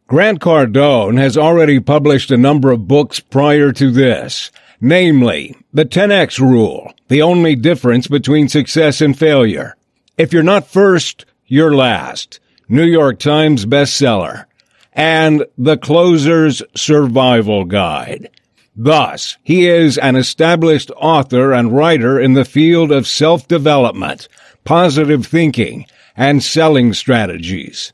Grant Cardone has already published a number of books prior to this, namely, The 10X Rule, the only difference between success and failure. If you're not first, you're last, New York Times bestseller, and The Closer's Survival Guide. Thus, he is an established author and writer in the field of self-development, positive thinking, and selling strategies.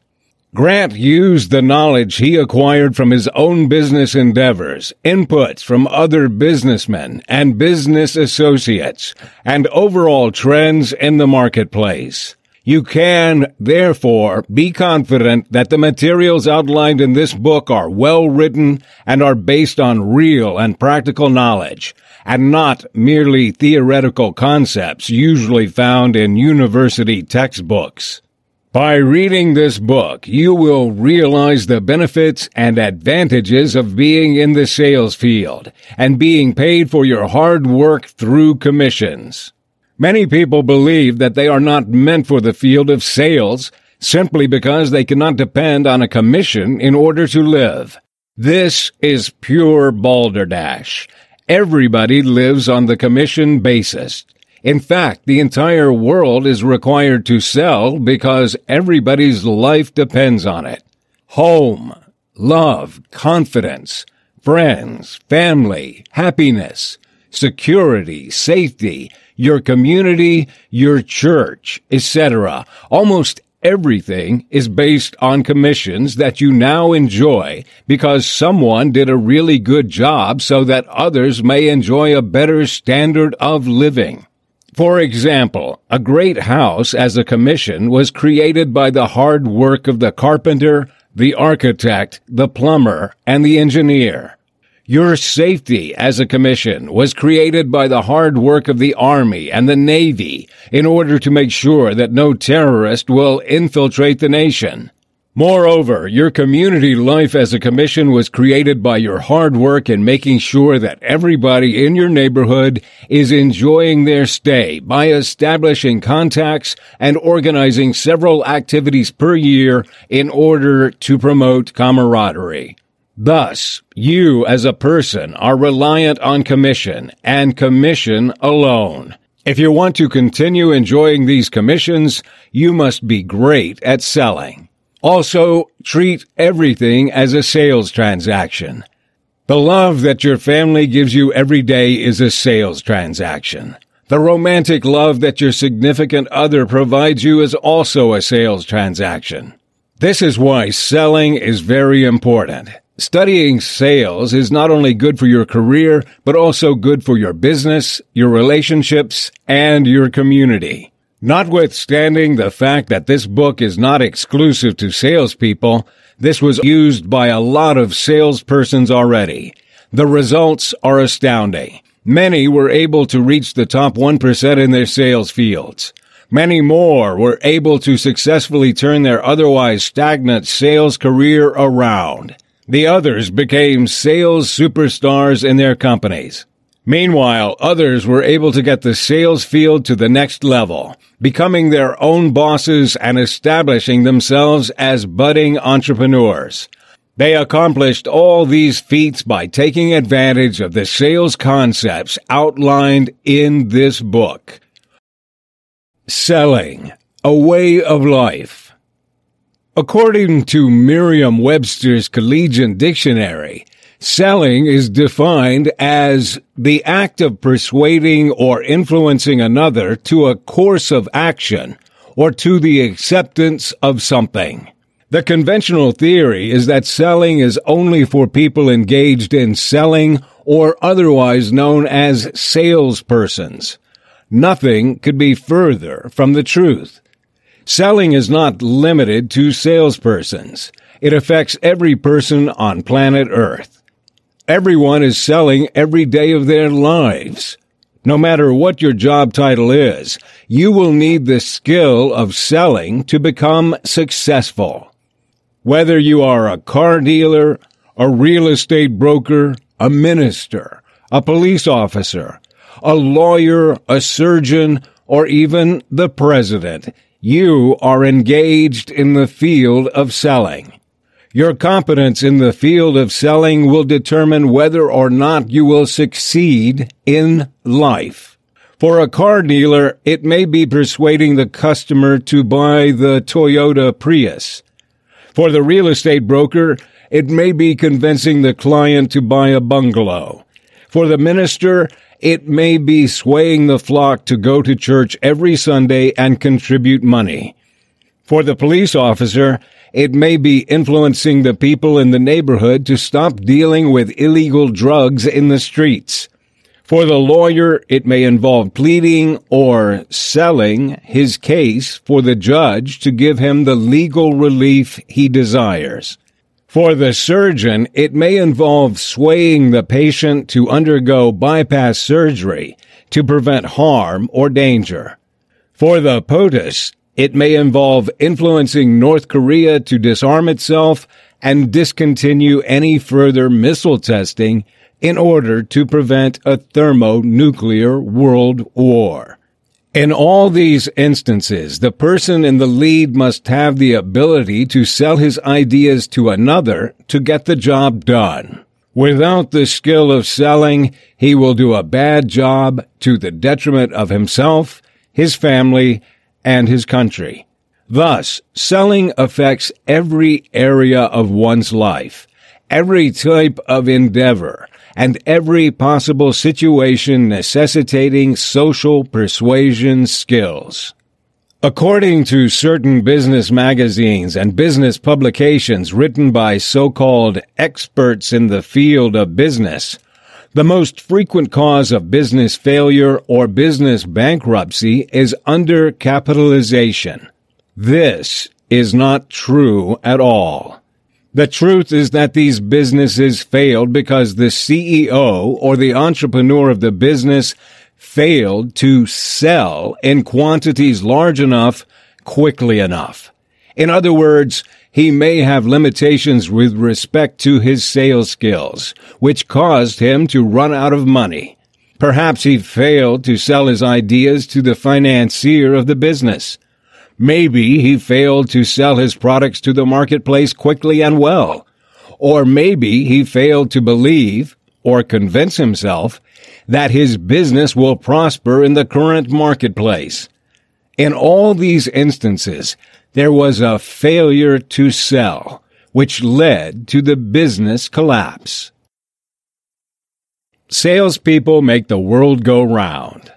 Grant used the knowledge he acquired from his own business endeavors, inputs from other businessmen and business associates, and overall trends in the marketplace. You can, therefore, be confident that the materials outlined in this book are well written and are based on real and practical knowledge, and not merely theoretical concepts usually found in university textbooks. By reading this book, you will realize the benefits and advantages of being in the sales field and being paid for your hard work through commissions. Many people believe that they are not meant for the field of sales simply because they cannot depend on a commission in order to live. This is pure balderdash. Everybody lives on the commission basis. In fact, the entire world is required to sell because everybody's life depends on it. Home, love, confidence, friends, family, happiness, security, safety, your community, your church, etc. Almost everything is based on commissions that you now enjoy because someone did a really good job so that others may enjoy a better standard of living. For example, a great house as a commission was created by the hard work of the carpenter, the architect, the plumber, and the engineer. Your safety as a commission was created by the hard work of the Army and the Navy in order to make sure that no terrorist will infiltrate the nation. Moreover, your community life as a commission was created by your hard work in making sure that everybody in your neighborhood is enjoying their stay by establishing contacts and organizing several activities per year in order to promote camaraderie. Thus, you as a person are reliant on commission and commission alone. If you want to continue enjoying these commissions, you must be great at selling. Also, treat everything as a sales transaction. The love that your family gives you every day is a sales transaction. The romantic love that your significant other provides you is also a sales transaction. This is why selling is very important. Studying sales is not only good for your career, but also good for your business, your relationships, and your community. Notwithstanding the fact that this book is not exclusive to salespeople, this was used by a lot of salespersons already. The results are astounding. Many were able to reach the top 1% in their sales fields. Many more were able to successfully turn their otherwise stagnant sales career around. The others became sales superstars in their companies. Meanwhile, others were able to get the sales field to the next level, becoming their own bosses and establishing themselves as budding entrepreneurs. They accomplished all these feats by taking advantage of the sales concepts outlined in this book. Selling, a way of life. According to Merriam-Webster's Collegian Dictionary, selling is defined as the act of persuading or influencing another to a course of action or to the acceptance of something. The conventional theory is that selling is only for people engaged in selling or otherwise known as salespersons. Nothing could be further from the truth. Selling is not limited to salespersons. It affects every person on planet Earth. Everyone is selling every day of their lives. No matter what your job title is, you will need the skill of selling to become successful. Whether you are a car dealer, a real estate broker, a minister, a police officer, a lawyer, a surgeon, or even the president, you are engaged in the field of selling. Your competence in the field of selling will determine whether or not you will succeed in life. For a car dealer, it may be persuading the customer to buy the Toyota Prius. For the real estate broker, it may be convincing the client to buy a bungalow. For the minister, it may be swaying the flock to go to church every Sunday and contribute money. For the police officer, it may be influencing the people in the neighborhood to stop dealing with illegal drugs in the streets. For the lawyer, it may involve pleading or selling his case for the judge to give him the legal relief he desires. For the surgeon, it may involve swaying the patient to undergo bypass surgery to prevent harm or danger. For the POTUS, it may involve influencing North Korea to disarm itself and discontinue any further missile testing in order to prevent a thermonuclear world war. In all these instances, the person in the lead must have the ability to sell his ideas to another to get the job done. Without the skill of selling, he will do a bad job to the detriment of himself, his family, and his country. Thus, selling affects every area of one's life, every type of endeavor, and every possible situation necessitating social persuasion skills. According to certain business magazines and business publications written by so-called experts in the field of business, the most frequent cause of business failure or business bankruptcy is undercapitalization. This is not true at all. The truth is that these businesses failed because the CEO or the entrepreneur of the business failed to sell in quantities large enough, quickly enough. In other words, he may have limitations with respect to his sales skills, which caused him to run out of money. Perhaps he failed to sell his ideas to the financier of the business. Maybe he failed to sell his products to the marketplace quickly and well. Or maybe he failed to believe or convince himself that his business will prosper in the current marketplace. In all these instances, there was a failure to sell, which led to the business collapse. Salespeople make the world go round.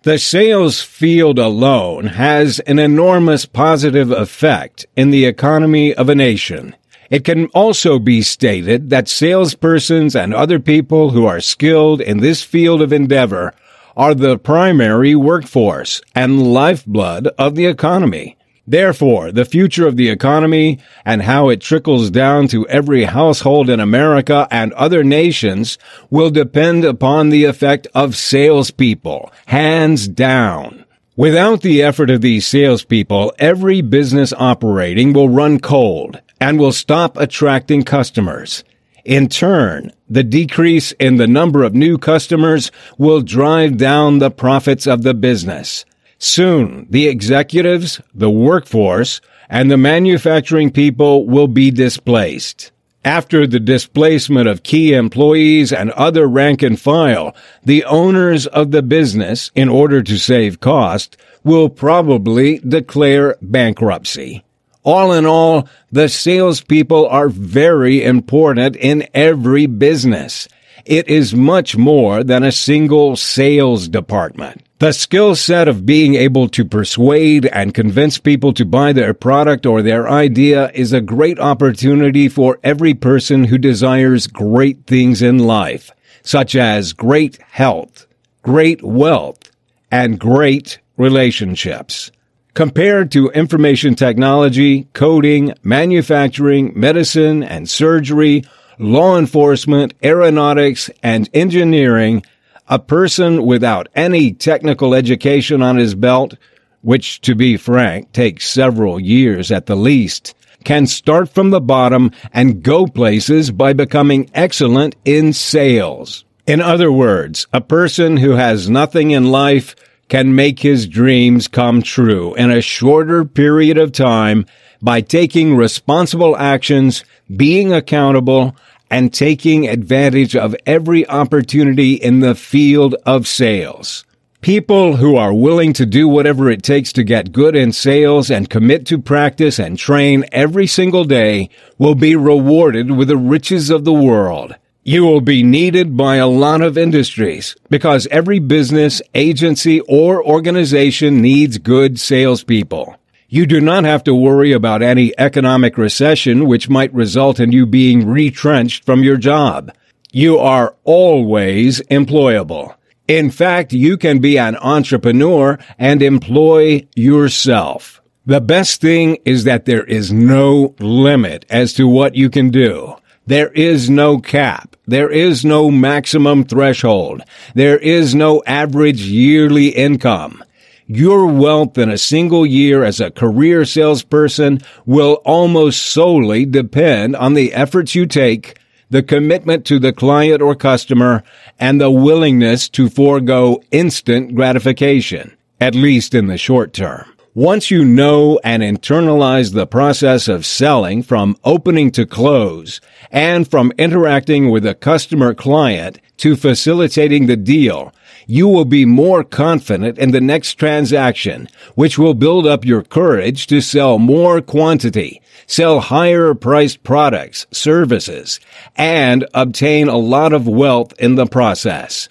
The sales field alone has an enormous positive effect in the economy of a nation. It can also be stated that salespersons and other people who are skilled in this field of endeavor are the primary workforce and lifeblood of the economy. Therefore, the future of the economy and how it trickles down to every household in America and other nations will depend upon the effect of salespeople, hands down. Without the effort of these salespeople, every business operating will run cold and will stop attracting customers. In turn, the decrease in the number of new customers will drive down the profits of the business. Soon, the executives, the workforce, and the manufacturing people will be displaced. After the displacement of key employees and other rank and file, the owners of the business, in order to save cost, will probably declare bankruptcy. All in all, the salespeople are very important in every business. It is much more than a single sales department. The skill set of being able to persuade and convince people to buy their product or their idea is a great opportunity for every person who desires great things in life, such as great health, great wealth, and great relationships. Compared to information technology, coding, manufacturing, medicine and surgery, law enforcement, aeronautics, and engineering, a person without any technical education on his belt, which, to be frank, takes several years at the least, can start from the bottom and go places by becoming excellent in sales. In other words, a person who has nothing in life can make his dreams come true in a shorter period of time by taking responsible actions being accountable, and taking advantage of every opportunity in the field of sales. People who are willing to do whatever it takes to get good in sales and commit to practice and train every single day will be rewarded with the riches of the world. You will be needed by a lot of industries because every business, agency, or organization needs good salespeople. You do not have to worry about any economic recession which might result in you being retrenched from your job. You are always employable. In fact, you can be an entrepreneur and employ yourself. The best thing is that there is no limit as to what you can do. There is no cap. There is no maximum threshold. There is no average yearly income. Your wealth in a single year as a career salesperson will almost solely depend on the efforts you take, the commitment to the client or customer, and the willingness to forego instant gratification, at least in the short term. Once you know and internalize the process of selling from opening to close and from interacting with a customer client to facilitating the deal, you will be more confident in the next transaction, which will build up your courage to sell more quantity, sell higher priced products, services, and obtain a lot of wealth in the process.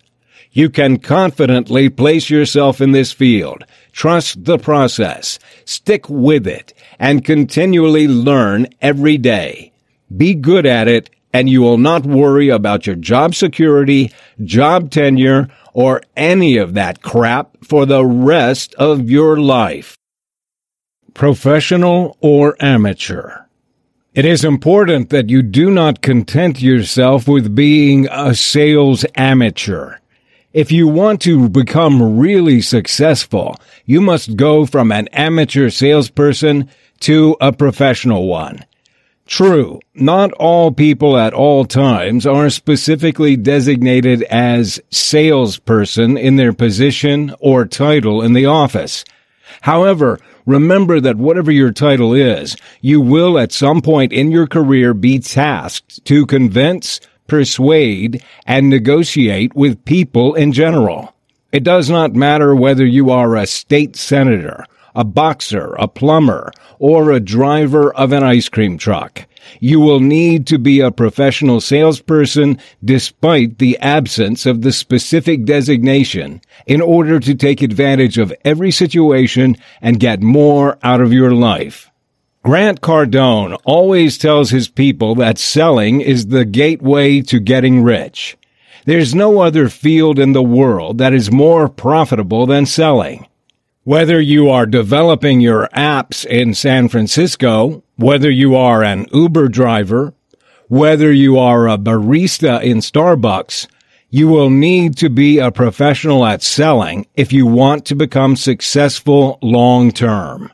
You can confidently place yourself in this field. Trust the process, stick with it, and continually learn every day. Be good at it, and you will not worry about your job security, job tenure, or any of that crap for the rest of your life. Professional or amateur? It is important that you do not content yourself with being a sales amateur. If you want to become really successful, you must go from an amateur salesperson to a professional one. True, not all people at all times are specifically designated as salesperson in their position or title in the office. However, remember that whatever your title is, you will at some point in your career be tasked to convince, persuade, and negotiate with people in general. It does not matter whether you are a state senator, a boxer, a plumber, or a driver of an ice cream truck. You will need to be a professional salesperson despite the absence of the specific designation in order to take advantage of every situation and get more out of your life. Grant Cardone always tells his people that selling is the gateway to getting rich. There's no other field in the world that is more profitable than selling. Whether you are developing your apps in San Francisco, whether you are an Uber driver, whether you are a barista in Starbucks, you will need to be a professional at selling if you want to become successful long term.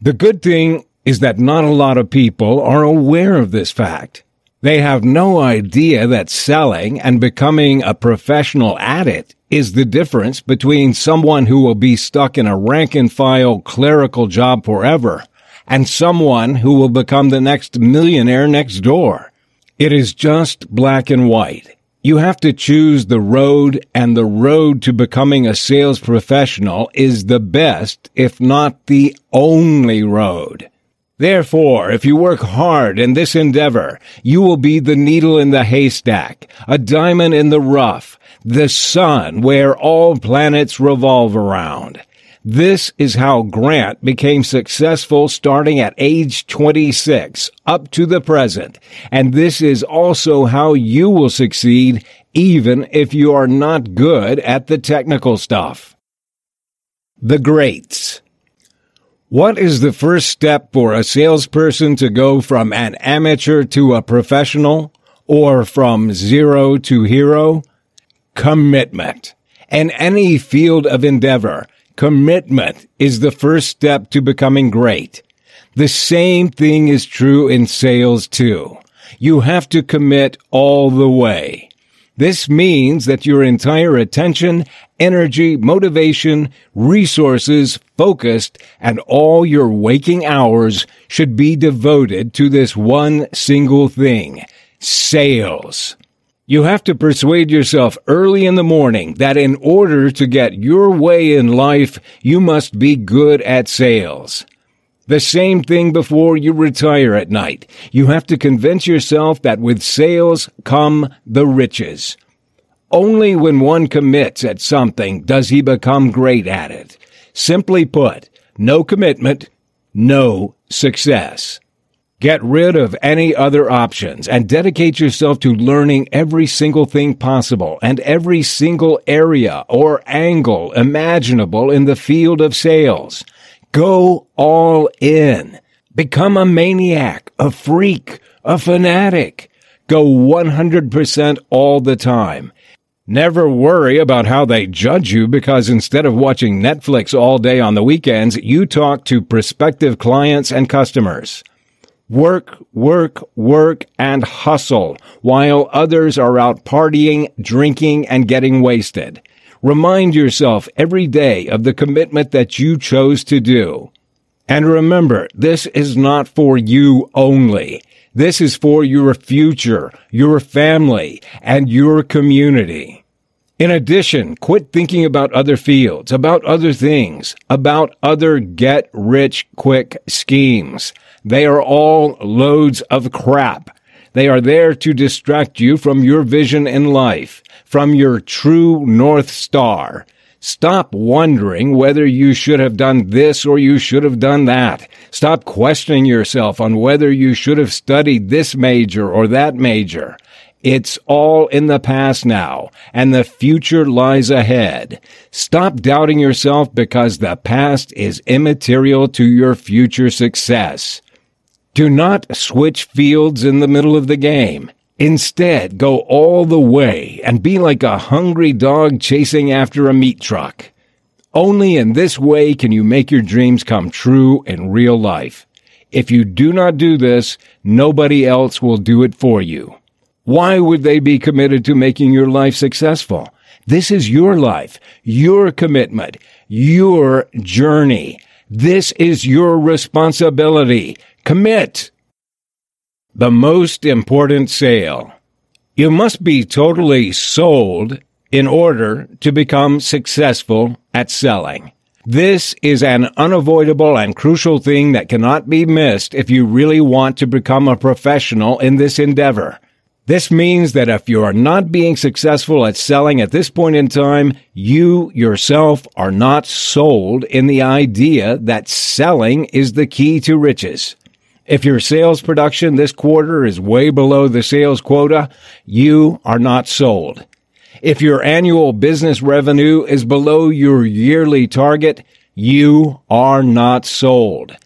The good thing is that not a lot of people are aware of this fact. They have no idea that selling and becoming a professional at it is the difference between someone who will be stuck in a rank-and-file clerical job forever and someone who will become the next millionaire next door. It is just black and white. You have to choose the road, and the road to becoming a sales professional is the best, if not the only road. Therefore, if you work hard in this endeavor, you will be the needle in the haystack, a diamond in the rough, the sun where all planets revolve around. This is how Grant became successful starting at age 26 up to the present, and this is also how you will succeed even if you are not good at the technical stuff. The greats. What is the first step for a salesperson to go from an amateur to a professional, or from zero to hero? Commitment. In any field of endeavor, commitment is the first step to becoming great. The same thing is true in sales, too. You have to commit all the way. This means that your entire attention, energy, motivation, resources, focused, and all your waking hours should be devoted to this one single thing: sales. You have to persuade yourself early in the morning that in order to get your way in life, you must be good at sales. The same thing before you retire at night. You have to convince yourself that with sales come the riches. Only when one commits at something does he become great at it. Simply put, no commitment, no success. Get rid of any other options and dedicate yourself to learning every single thing possible and every single area or angle imaginable in the field of sales. Go all in. Become a maniac, a freak, a fanatic. Go 100% all the time. Never worry about how they judge you, because instead of watching Netflix all day on the weekends, you talk to prospective clients and customers. Work, work, work, and hustle while others are out partying, drinking, and getting wasted. Remind yourself every day of the commitment that you chose to do. And remember, this is not for you only. This is for your future, your family, and your community. In addition, quit thinking about other fields, about other things, about other get-rich-quick schemes. They are all loads of crap. They are there to distract you from your vision in life, from your true North Star. Stop wondering whether you should have done this or you should have done that. Stop questioning yourself on whether you should have studied this major or that major. It's all in the past now, and the future lies ahead. Stop doubting yourself, because the past is immaterial to your future success. Do not switch fields in the middle of the game. Instead, go all the way and be like a hungry dog chasing after a meat truck. Only in this way can you make your dreams come true in real life. If you do not do this, nobody else will do it for you. Why would they be committed to making your life successful? This is your life, your commitment, your journey. This is your responsibility. Commit. The most important sale. You must be totally sold in order to become successful at selling. This is an unavoidable and crucial thing that cannot be missed if you really want to become a professional in this endeavor. This means that if you are not being successful at selling at this point in time, you yourself are not sold in the idea that selling is the key to riches. If your sales production this quarter is way below the sales quota, you are not sold. If your annual business revenue is below your yearly target, you are not sold.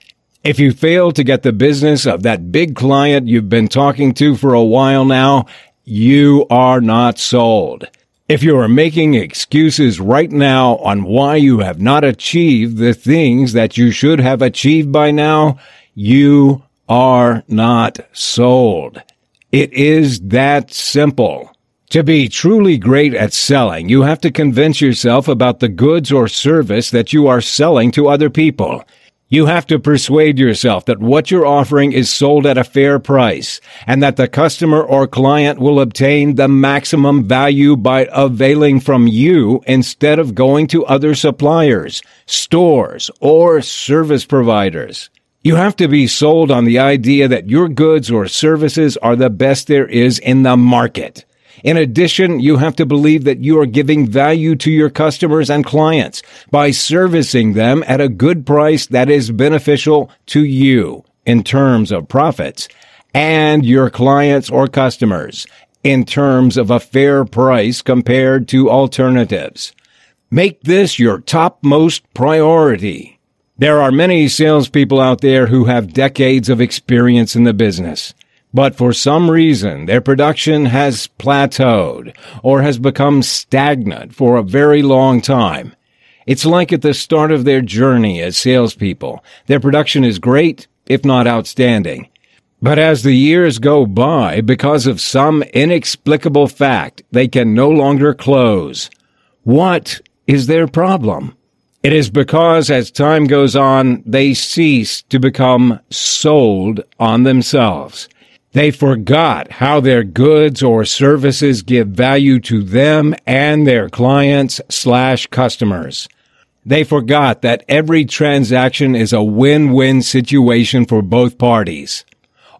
If you fail to get the business of that big client you've been talking to for a while now, you are not sold. If you are making excuses right now on why you have not achieved the things that you should have achieved by now, you are not sold. It is that simple. To be truly great at selling, you have to convince yourself about the goods or service that you are selling to other people. You have to persuade yourself that what you're offering is sold at a fair price, and that the customer or client will obtain the maximum value by availing from you instead of going to other suppliers, stores, or service providers. You have to be sold on the idea that your goods or services are the best there is in the market. In addition, you have to believe that you are giving value to your customers and clients by servicing them at a good price that is beneficial to you in terms of profits, and your clients or customers in terms of a fair price compared to alternatives. Make this your topmost priority. There are many salespeople out there who have decades of experience in the business, but for some reason their production has plateaued or has become stagnant for a very long time. It's like at the start of their journey as salespeople. Their production is great, if not outstanding. But as the years go by, because of some inexplicable fact, they can no longer close. What is their problem? It is because as time goes on, they cease to become sold on themselves. They forgot how their goods or services give value to them and their clients/customers. They forgot that every transaction is a win-win situation for both parties.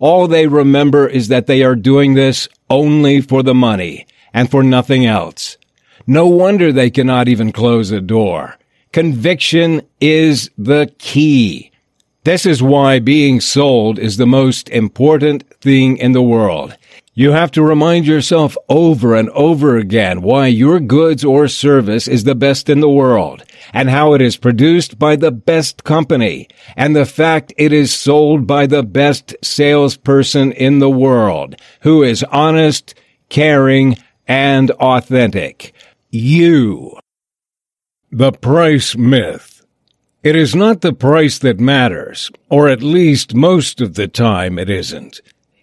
All they remember is that they are doing this only for the money and for nothing else. No wonder they cannot even close a door. Conviction is the key. This is why being sold is the most important thing in the world. You have to remind yourself over and over again why your goods or service is the best in the world, and how it is produced by the best company, and the fact it is sold by the best salesperson in the world, who is honest, caring, and authentic. You. The price myth. It is not the price that matters, or at least most of the time it isn't.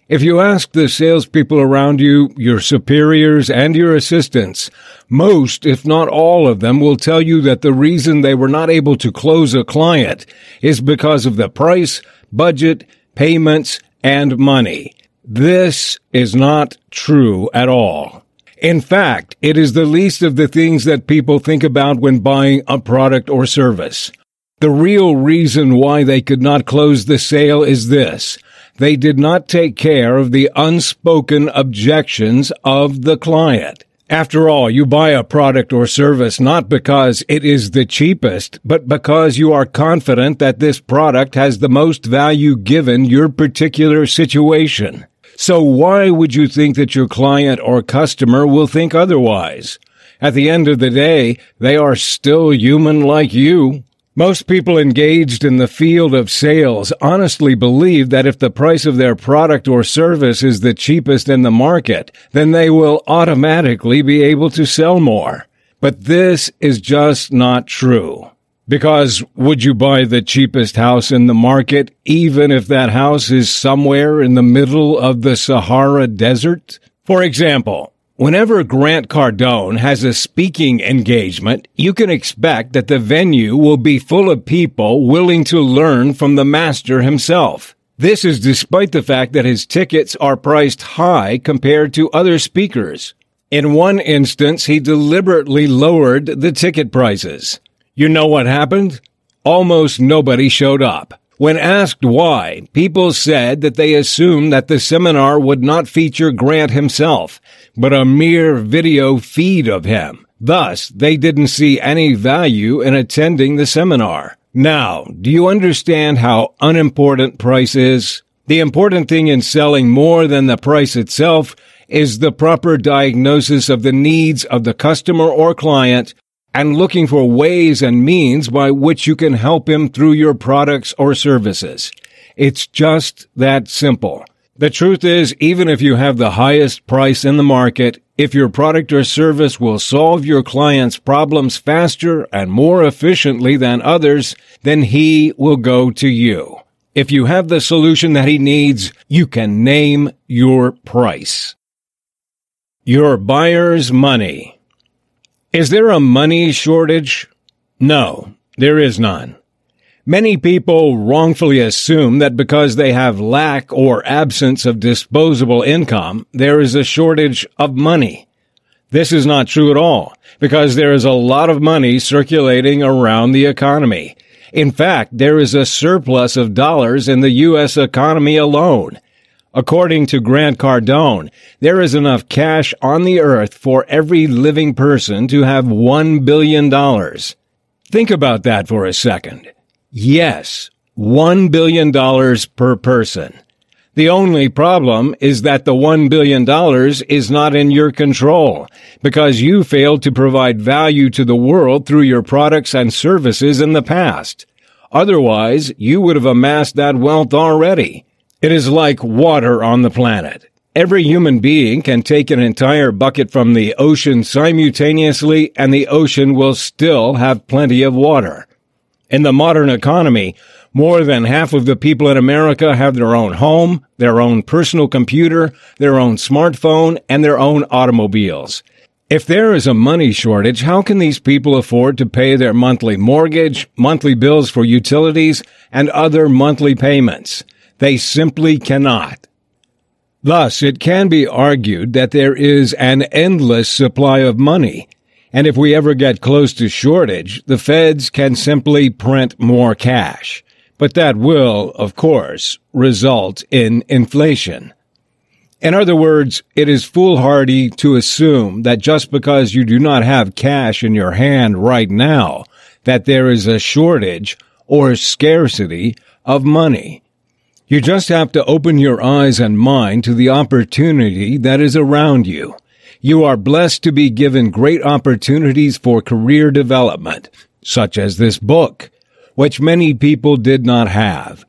If you ask the salespeople around you, your superiors, and your assistants, most, if not all of them, will tell you that the reason they were not able to close a client is because of the price, budget, payments, and money. This is not true at all. In fact, it is the least of the things that people think about when buying a product or service. The real reason why they could not close the sale is this: they did not take care of the unspoken objections of the client. After all, you buy a product or service not because it is the cheapest, but because you are confident that this product has the most value given your particular situation. So why would you think that your client or customer will think otherwise? At the end of the day, they are still human like you. Most people engaged in the field of sales honestly believe that if the price of their product or service is the cheapest in the market, then they will automatically be able to sell more. But this is just not true. Because would you buy the cheapest house in the market, even if that house is somewhere in the middle of the Sahara Desert? For example, whenever Grant Cardone has a speaking engagement, you can expect that the venue will be full of people willing to learn from the master himself. This is despite the fact that his tickets are priced high compared to other speakers. In one instance, he deliberately lowered the ticket prices. You know what happened? Almost nobody showed up. When asked why, people said that they assumed that the seminar would not feature Grant himself, but a mere video feed of him. Thus, they didn't see any value in attending the seminar. Now, do you understand how unimportant price is? The important thing in selling more than the price itself is the proper diagnosis of the needs of the customer or client, and looking for ways and means by which you can help him through your products or services. It's just that simple. The truth is, even if you have the highest price in the market, if your product or service will solve your client's problems faster and more efficiently than others, then he will go to you. If you have the solution that he needs, you can name your price. Your buyer's money. Is there a money shortage? No, there is none. Many people wrongfully assume that because they have lack or absence of disposable income, there is a shortage of money. This is not true at all, because there is a lot of money circulating around the economy. In fact, there is a surplus of dollars in the U.S. economy alone. According to Grant Cardone, there is enough cash on the earth for every living person to have $1 billion. Think about that for a second. Yes, $1 billion per person. The only problem is that the $1 billion is not in your control, because you failed to provide value to the world through your products and services in the past. Otherwise, you would have amassed that wealth already. It is like water on the planet. Every human being can take an entire bucket from the ocean simultaneously, and the ocean will still have plenty of water. In the modern economy, More than half of the people in America have their own home, their own personal computer, their own smartphone, and their own automobiles. If there is a money shortage, how can these people afford to pay their monthly mortgage, monthly bills for utilities, and other monthly payments? They simply cannot. Thus, it can be argued that there is an endless supply of money, and if we ever get close to shortage, the feds can simply print more cash. But that will, of course, result in inflation. In other words, it is foolhardy to assume that just because you do not have cash in your hand right now, that there is a shortage or scarcity of money. You just have to open your eyes and mind to the opportunity that is around you. You are blessed to be given great opportunities for career development, such as this book, which many people did not have.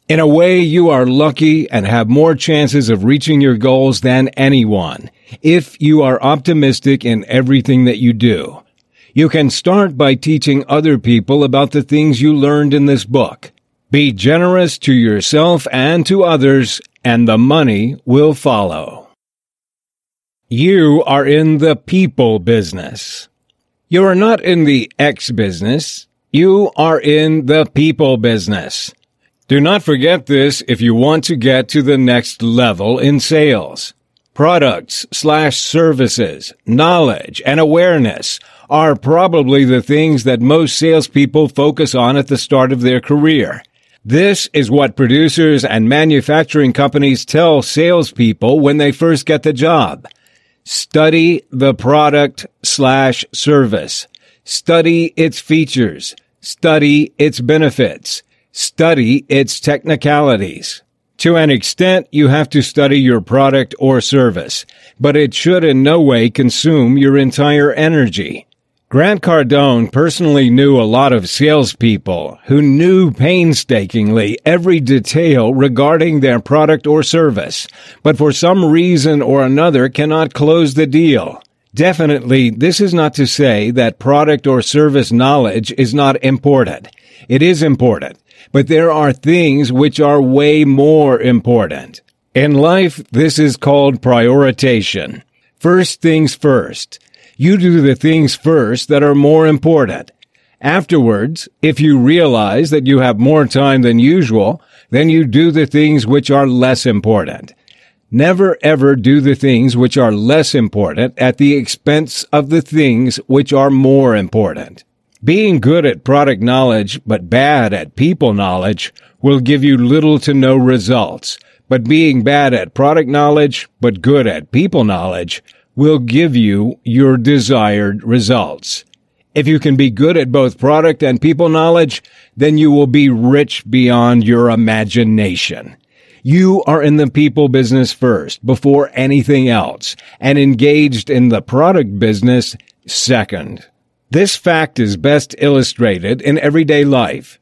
In a way, you are lucky and have more chances of reaching your goals than anyone, if you are optimistic in everything that you do. You can start by teaching other people about the things you learned in this book. Be generous to yourself and to others, and the money will follow. You are in the people business. You are not in the X business. You are in the people business. Do not forget this if you want to get to the next level in sales. Products/services, knowledge, and awareness are probably the things that most salespeople focus on at the start of their career. This is what producers and manufacturing companies tell salespeople when they first get the job. Study the product/service. Study its features. Study its benefits. Study its technicalities. To an extent, you have to study your product or service, but it should in no way consume your entire energy. Grant Cardone personally knew a lot of salespeople who knew painstakingly every detail regarding their product or service, but for some reason or another cannot close the deal. Definitely, this is not to say that product or service knowledge is not important. It is important. But there are things which are way more important. In life, this is called prioritization. First things first. You do the things first that are more important. Afterwards, if you realize that you have more time than usual, then you do the things which are less important. Never ever do the things which are less important at the expense of the things which are more important. Being good at product knowledge but bad at people knowledge will give you little to no results, but being bad at product knowledge but good at people knowledge will give you your desired results. If you can be good at both product and people knowledge, then you will be rich beyond your imagination. You are in the people business first, before anything else, and engaged in the product business second. This fact is best illustrated in everyday life.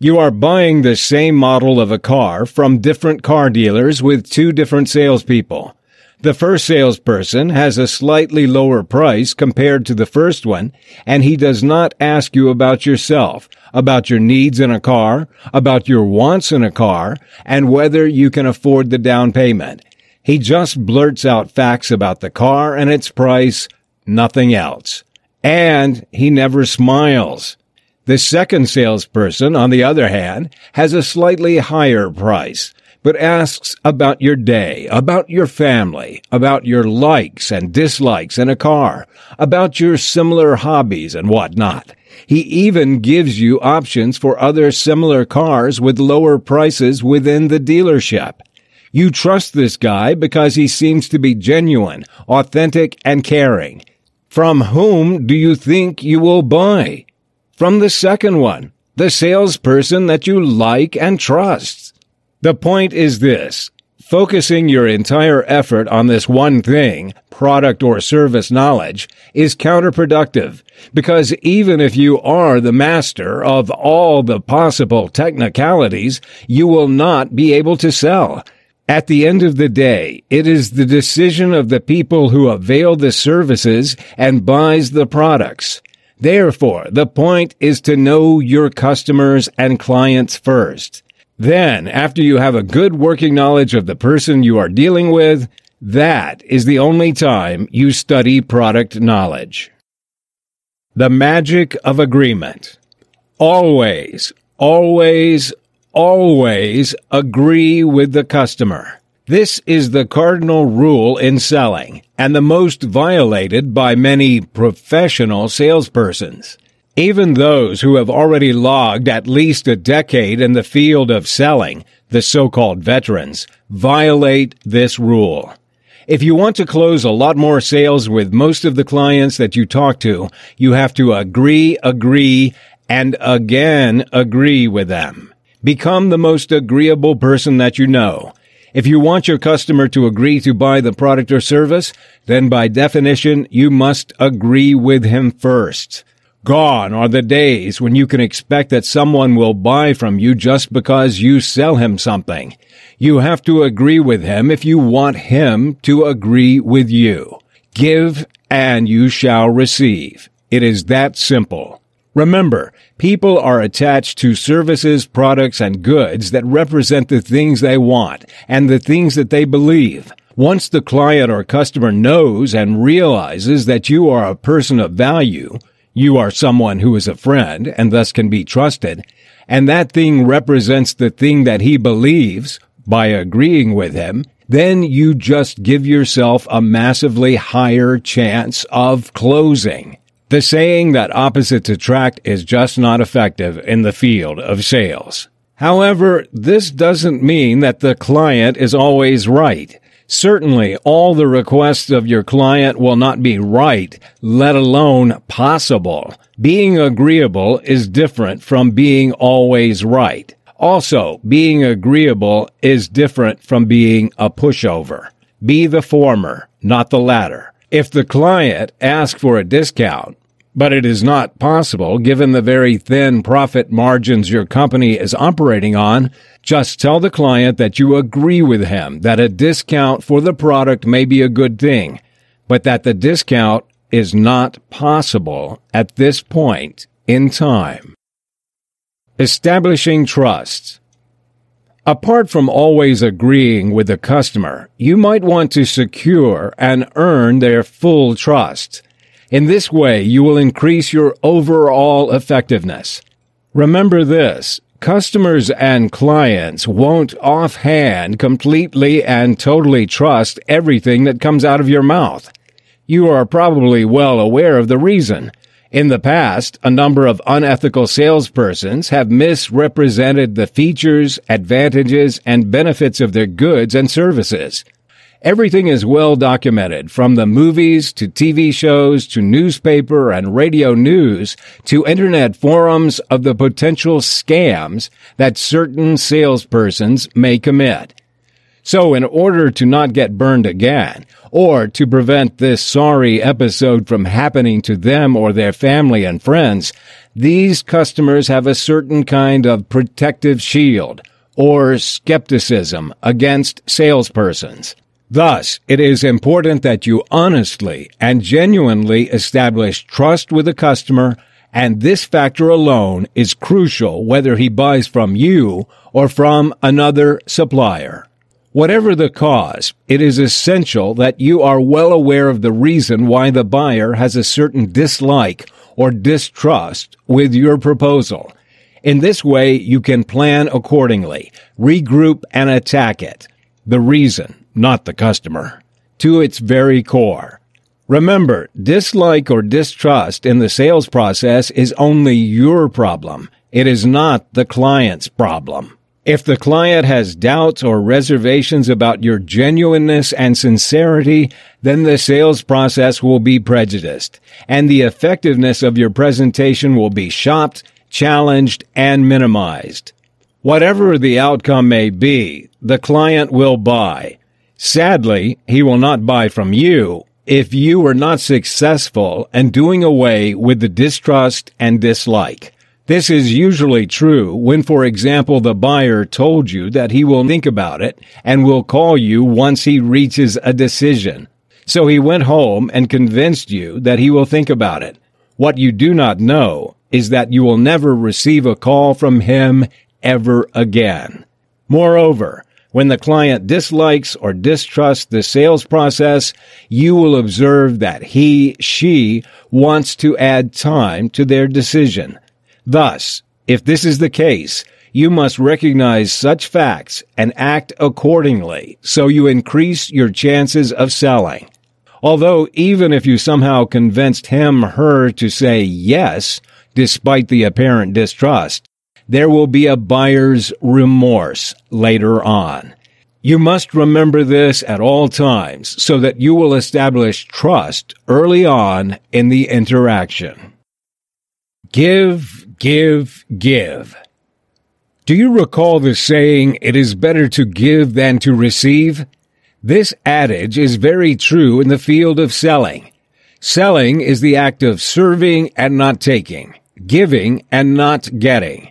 You are buying the same model of a car from different car dealers with two different salespeople. The first salesperson has a slightly lower price compared to the first one, and he does not ask you about yourself, about your needs in a car, about your wants in a car, and whether you can afford the down payment. He just blurts out facts about the car and its price, nothing else. And he never smiles. The second salesperson, on the other hand, has a slightly higher price, but asks about your day, about your family, about your likes and dislikes in a car, about your similar hobbies and whatnot. He even gives you options for other similar cars with lower prices within the dealership. You trust this guy because he seems to be genuine, authentic, and caring. From whom do you think you will buy? From the second one, the salesperson that you like and trust. The point is this: focusing your entire effort on this one thing, product or service knowledge, is counterproductive, because even if you are the master of all the possible technicalities, you will not be able to sell. At the end of the day, it is the decision of the people who avail the services and buys the products. Therefore, the point is to know your customers and clients first. Then, after you have a good working knowledge of the person you are dealing with, that is the only time you study product knowledge. The magic of agreement. Always, always, always agree with the customer. This is the cardinal rule in selling, and the most violated by many professional salespersons. Even those who have already logged at least a decade in the field of selling, the so-called veterans, violate this rule. If you want to close a lot more sales with most of the clients that you talk to, you have to agree, and again agree with them. Become the most agreeable person that you know. If you want your customer to agree to buy the product or service, then by definition, you must agree with him first. Gone are the days when you can expect that someone will buy from you just because you sell him something. You have to agree with him if you want him to agree with you. Give and you shall receive. It is that simple. Remember, people are attached to services, products, and goods that represent the things they want and the things that they believe. Once the client or customer knows and realizes that you are a person of value, you are someone who is a friend and thus can be trusted, and that thing represents the thing that he believes, by agreeing with him, then you just give yourself a massively higher chance of closing. The saying that opposites attract is just not effective in the field of sales. However, this doesn't mean that the client is always right. Certainly, all the requests of your client will not be right, let alone possible. Being agreeable is different from being always right. Also, being agreeable is different from being a pushover. Be the former, not the latter. If the client asks for a discount, but it is not possible given the very thin profit margins your company is operating on, just tell the client that you agree with him that a discount for the product may be a good thing, but that the discount is not possible at this point in time. Establishing trust. Apart from always agreeing with the customer, you might want to secure and earn their full trust. In this way, you will increase your overall effectiveness. Remember this, customers and clients won't offhand completely and totally trust everything that comes out of your mouth. You are probably well aware of the reason. In the past, a number of unethical salespersons have misrepresented the features, advantages, and benefits of their goods and services. Everything is well documented, from the movies to TV shows to newspaper and radio news to internet forums, of the potential scams that certain salespersons may commit. So in order to not get burned again, or to prevent this sorry episode from happening to them or their family and friends, these customers have a certain kind of protective shield, or skepticism, against salespersons. Thus, it is important that you honestly and genuinely establish trust with the customer, and this factor alone is crucial whether he buys from you or from another supplier. Whatever the cause, it is essential that you are well aware of the reason why the buyer has a certain dislike or distrust with your proposal. In this way, you can plan accordingly, regroup and attack it. The reason, not the customer, to its very core. Remember, dislike or distrust in the sales process is only your problem. It is not the client's problem. If the client has doubts or reservations about your genuineness and sincerity, then the sales process will be prejudiced, and the effectiveness of your presentation will be shopped, challenged, and minimized. Whatever the outcome may be, the client will buy. Sadly, he will not buy from you if you are not successful in doing away with the distrust and dislike. This is usually true when, for example, the buyer told you that he will think about it and will call you once he reaches a decision. So he went home and convinced you that he will think about it. What you do not know is that you will never receive a call from him ever again. Moreover, when the client dislikes or distrusts the sales process, you will observe that she wants to add time to their decision. Thus, if this is the case, you must recognize such facts and act accordingly so you increase your chances of selling. Although even if you somehow convinced her to say yes, despite the apparent distrust, there will be a buyer's remorse later on. You must remember this at all times so that you will establish trust early on in the interaction. Give, give, give. Do you recall the saying, "It is better to give than to receive"? This adage is very true in the field of selling. Selling is the act of serving and not taking, giving and not getting.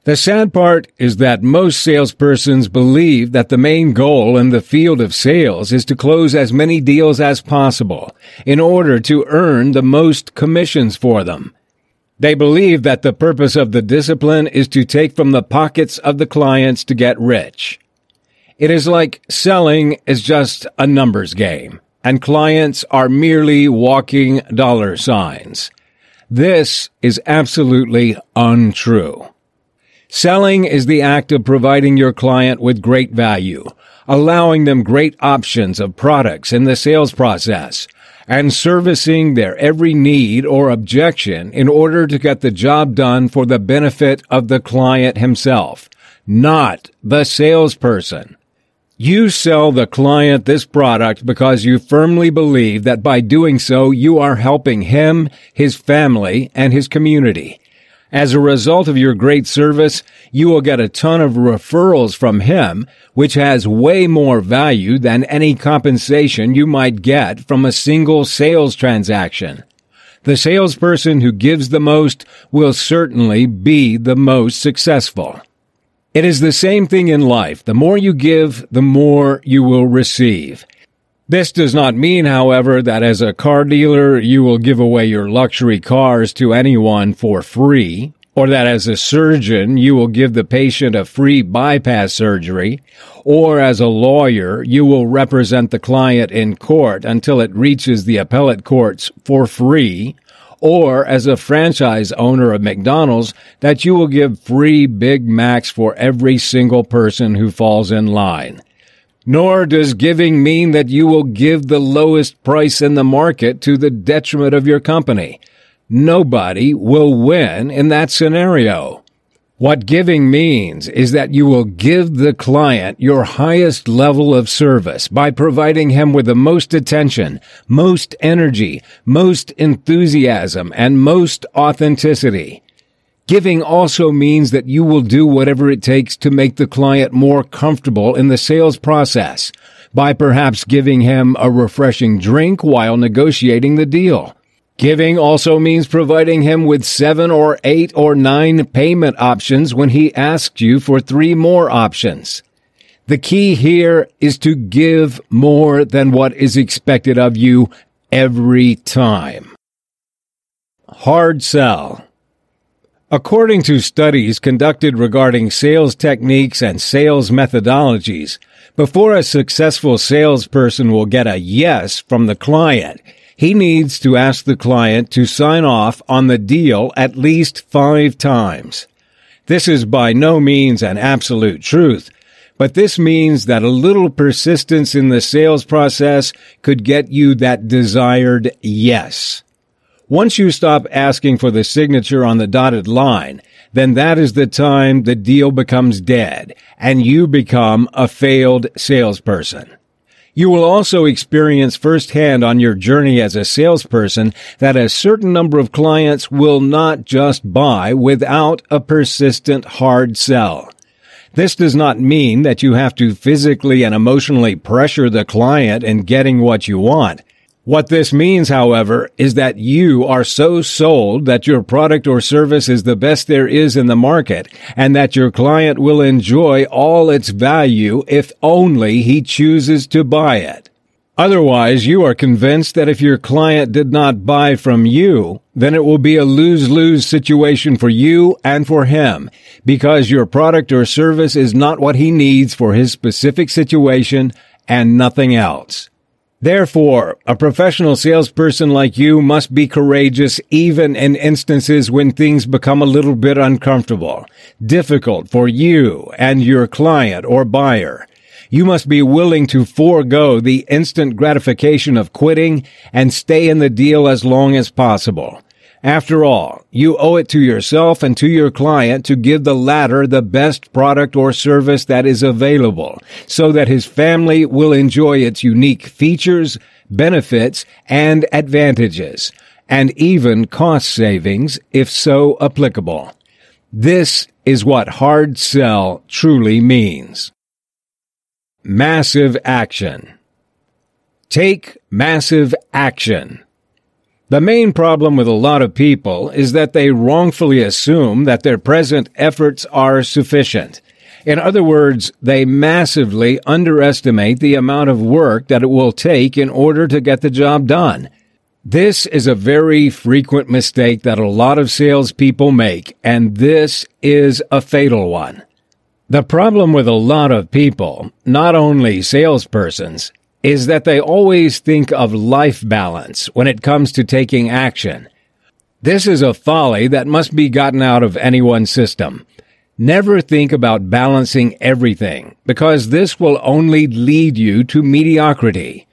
The sad part is that most salespersons believe that the main goal in the field of sales is to close as many deals as possible in order to earn the most commissions for them. They believe that the purpose of the discipline is to take from the pockets of the clients to get rich. It is like selling is just a numbers game, and clients are merely walking dollar signs. This is absolutely untrue. Selling is the act of providing your client with great value, allowing them great options of products in the sales process, and servicing their every need or objection in order to get the job done for the benefit of the client himself, not the salesperson. You sell the client this product because you firmly believe that by doing so you are helping him, his family, and his community. As a result of your great service, you will get a ton of referrals from him, which has way more value than any compensation you might get from a single sales transaction. The salesperson who gives the most will certainly be the most successful. It is the same thing in life. The more you give, the more you will receive. This does not mean, however, that as a car dealer you will give away your luxury cars to anyone for free, or that as a surgeon you will give the patient a free bypass surgery, or as a lawyer you will represent the client in court until it reaches the appellate courts for free, or as a franchise owner of McDonald's that you will give free Big Macs for every single person who falls in line. Nor does giving mean that you will give the lowest price in the market to the detriment of your company. Nobody will win in that scenario. What giving means is that you will give the client your highest level of service by providing him with the most attention, most energy, most enthusiasm, and most authenticity. Giving also means that you will do whatever it takes to make the client more comfortable in the sales process, by perhaps giving him a refreshing drink while negotiating the deal. Giving also means providing him with 7 or 8 or 9 payment options when he asks you for 3 more options. The key here is to give more than what is expected of you every time. Hard sell. According to studies conducted regarding sales techniques and sales methodologies, before a successful salesperson will get a yes from the client, he needs to ask the client to sign off on the deal at least 5 times. This is by no means an absolute truth, but this means that a little persistence in the sales process could get you that desired yes. Once you stop asking for the signature on the dotted line, then that is the time the deal becomes dead, and you become a failed salesperson. You will also experience firsthand on your journey as a salesperson that a certain number of clients will not just buy without a persistent hard sell. This does not mean that you have to physically and emotionally pressure the client in getting what you want. What this means, however, is that you are so sold that your product or service is the best there is in the market, and that your client will enjoy all its value if only he chooses to buy it. Otherwise, you are convinced that if your client did not buy from you, then it will be a lose-lose situation for you and for him, because your product or service is not what he needs for his specific situation and nothing else. Therefore, a professional salesperson like you must be courageous even in instances when things become a little bit uncomfortable, difficult for you and your client or buyer. You must be willing to forego the instant gratification of quitting and stay in the deal as long as possible. After all, you owe it to yourself and to your client to give the latter the best product or service that is available, so that his family will enjoy its unique features, benefits, and advantages, and even cost savings, if so applicable. This is what hard sell truly means. Massive action. Take massive action. The main problem with a lot of people is that they wrongfully assume that their present efforts are sufficient. In other words, they massively underestimate the amount of work that it will take in order to get the job done. This is a very frequent mistake that a lot of salespeople make, and this is a fatal one. The problem with a lot of people, not only salespersons, is that they always think of life balance when it comes to taking action. This is a folly that must be gotten out of anyone's system. Never think about balancing everything, because this will only lead you to mediocrity.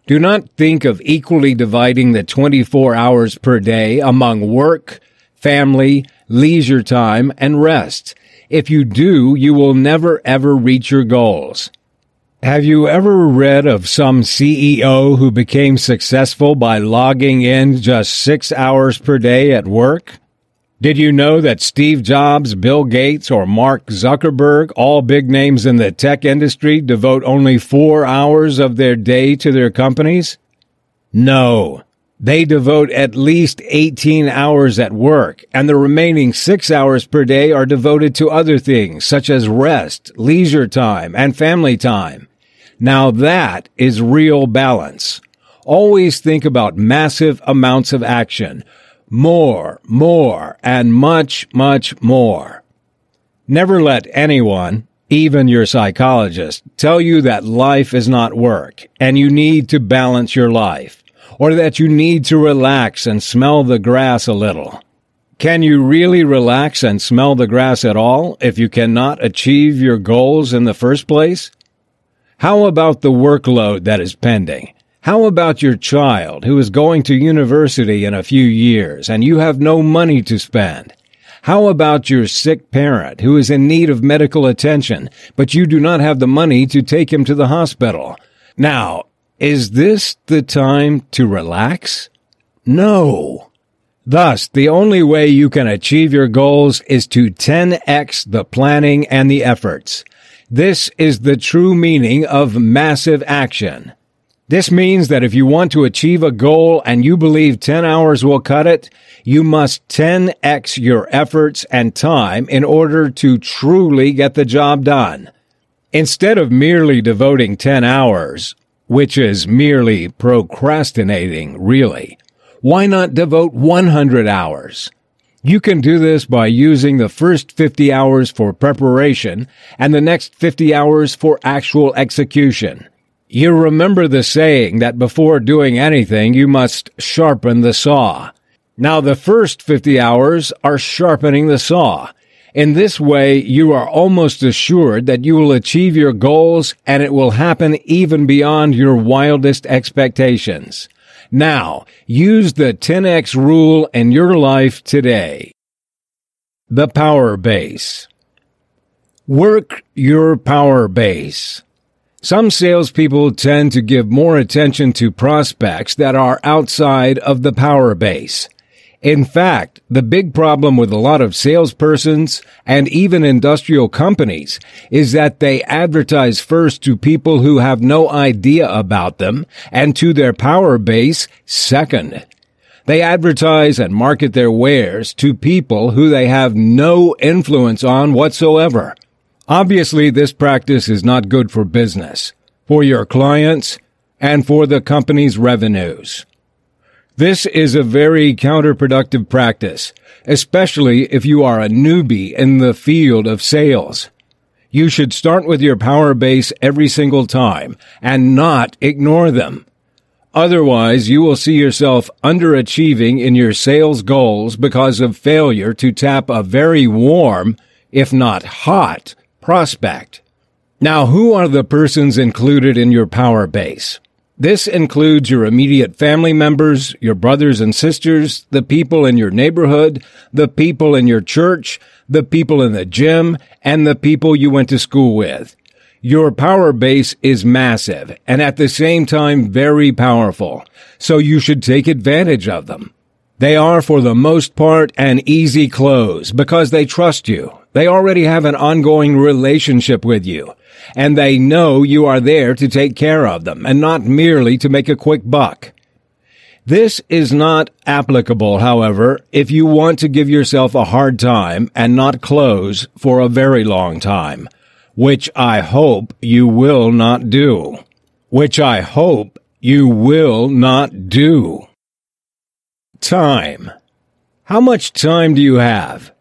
Do not think of equally dividing the 24 hours per day among work, family, leisure time, and rest. If you do, you will never ever reach your goals. Have you ever read of some CEO who became successful by logging in just 6 hours per day at work? Did you know that Steve Jobs, Bill Gates, or Mark Zuckerberg, all big names in the tech industry, devote only 4 hours of their day to their companies? No. They devote at least 18 hours at work, and the remaining 6 hours per day are devoted to other things, such as rest, leisure time, and family time. Now that is real balance. Always think about massive amounts of action. More, and much, much more. Never let anyone, even your psychologist, tell you that life is not work, and you need to balance your life, or that you need to relax and smell the grass a little. Can you really relax and smell the grass at all if you cannot achieve your goals in the first place? How about the workload that is pending? How about your child who is going to university in a few years and you have no money to spend? How about your sick parent who is in need of medical attention, but you do not have the money to take him to the hospital? Now, is this the time to relax? No. Thus, the only way you can achieve your goals is to 10x the planning and the efforts. This is the true meaning of massive action. This means that if you want to achieve a goal and you believe 10 hours will cut it, you must 10x your efforts and time in order to truly get the job done. Instead of merely devoting 10 hours, which is merely procrastinating, really, why not devote 100 hours? You can do this by using the first 50 hours for preparation and the next 50 hours for actual execution. You remember the saying that before doing anything, you must sharpen the saw. Now, the first 50 hours are sharpening the saw. In this way, you are almost assured that you will achieve your goals, and it will happen even beyond your wildest expectations. Now, use the 10x rule in your life today. The power base. Work your power base. Some salespeople tend to give more attention to prospects that are outside of the power base. In fact, the big problem with a lot of salespersons and even industrial companies is that they advertise first to people who have no idea about them and to their power base second. They advertise and market their wares to people who they have no influence on whatsoever. Obviously, this practice is not good for business, for your clients, and for the company's revenues. This is a very counterproductive practice, especially if you are a newbie in the field of sales. You should start with your power base every single time and not ignore them. Otherwise, you will see yourself underachieving in your sales goals because of failure to tap a very warm, if not hot, prospect. Now, who are the persons included in your power base? This includes your immediate family members, your brothers and sisters, the people in your neighborhood, the people in your church, the people in the gym, and the people you went to school with. Your power base is massive and at the same time very powerful, so you should take advantage of them. They are, for the most part, an easy close because they trust you. They already have an ongoing relationship with you, and they know you are there to take care of them and not merely to make a quick buck. This is not applicable, however, if you want to give yourself a hard time and not close for a very long time, which I hope you will not do. Time. How much time do you have?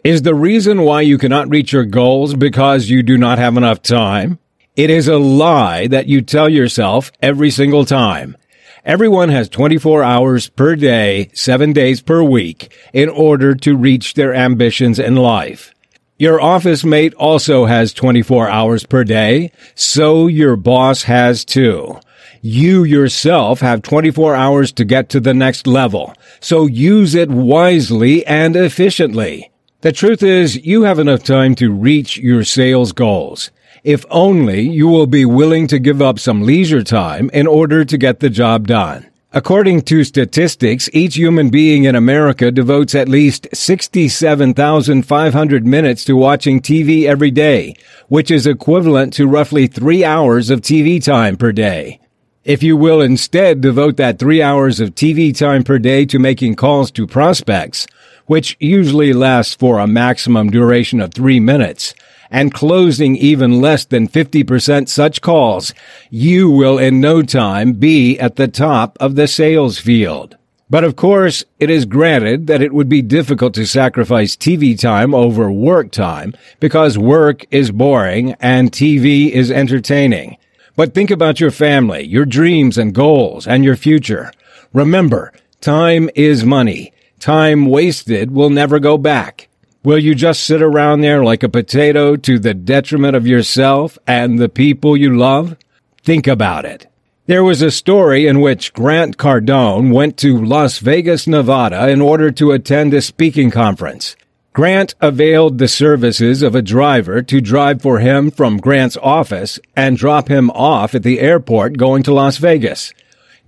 Is the reason why you cannot reach your goals because you do not have enough time? It is a lie that you tell yourself every single time. Everyone has 24 hours per day, 7 days per week, in order to reach their ambitions in life. Your office mate also has 24 hours per day, so your boss has too. You yourself have 24 hours to get to the next level, so use it wisely and efficiently. The truth is, you have enough time to reach your sales goals. If only you will be willing to give up some leisure time in order to get the job done. According to statistics, each human being in America devotes at least 67,500 minutes to watching TV every day, which is equivalent to roughly 3 hours of TV time per day. If you will instead devote that 3 hours of TV time per day to making calls to prospects, which usually lasts for a maximum duration of 3 minutes, and closing even less than 50% such calls, you will in no time be at the top of the sales field. But of course, it is granted that it would be difficult to sacrifice TV time over work time because work is boring and TV is entertaining. But think about your family, your dreams and goals, and your future. Remember, time is money. Time wasted will never go back. Will you just sit around there like a potato to the detriment of yourself and the people you love? Think about it. There was a story in which Grant Cardone went to Las Vegas, Nevada in order to attend a speaking conference. Grant availed the services of a driver to drive for him from Grant's office and drop him off at the airport going to Las Vegas.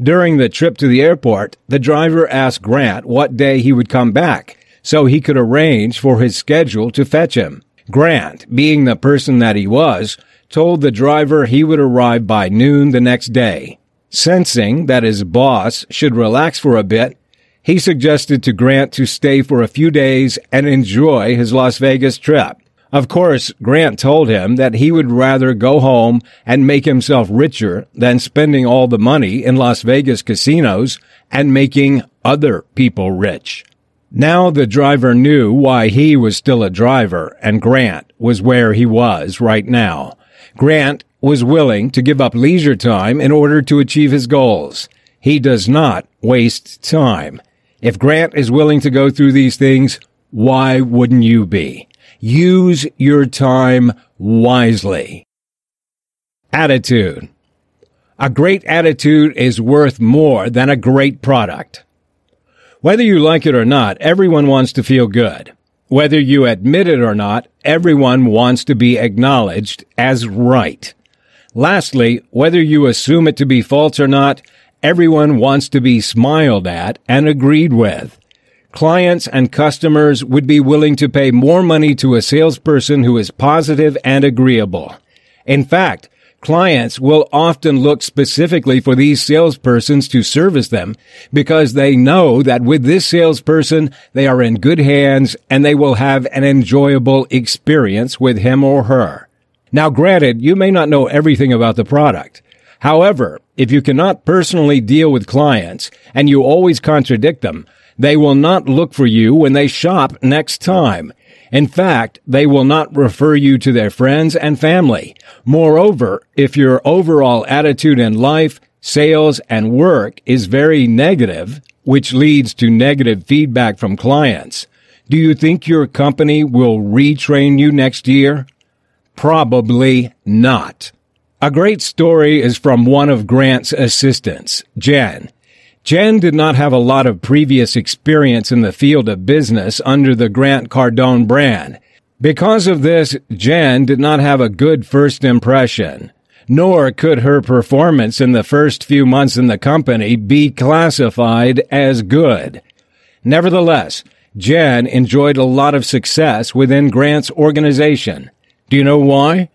During the trip to the airport, the driver asked Grant what day he would come back, so he could arrange for his schedule to fetch him. Grant, being the person that he was, told the driver he would arrive by noon the next day. Sensing that his boss should relax for a bit, he suggested to Grant to stay for a few days and enjoy his Las Vegas trip. Of course, Grant told him that he would rather go home and make himself richer than spending all the money in Las Vegas casinos and making other people rich. Now the driver knew why he was still a driver, and Grant was where he was right now. Grant was willing to give up leisure time in order to achieve his goals. He does not waste time. If Grant is willing to go through these things, why wouldn't you be? Use your time wisely. Attitude. A great attitude is worth more than a great product. Whether you like it or not, everyone wants to feel good. Whether you admit it or not, everyone wants to be acknowledged as right. Lastly, whether you assume it to be false or not, everyone wants to be smiled at and agreed with. Clients and customers would be willing to pay more money to a salesperson who is positive and agreeable. In fact, clients will often look specifically for these salespersons to service them because they know that with this salesperson, they are in good hands and they will have an enjoyable experience with him or her. Now, granted, you may not know everything about the product. However, if you cannot personally deal with clients and you always contradict them, they will not look for you when they shop next time. In fact, they will not refer you to their friends and family. Moreover, if your overall attitude in life, sales, and work is very negative, which leads to negative feedback from clients, do you think your company will retrain you next year? Probably not. A great story is from one of Grant's assistants, Jen. Jen did not have a lot of previous experience in the field of business under the Grant Cardone brand. Because of this, Jen did not have a good first impression, nor could her performance in the first few months in the company be classified as good. Nevertheless, Jen enjoyed a lot of success within Grant's organization. Do you know why?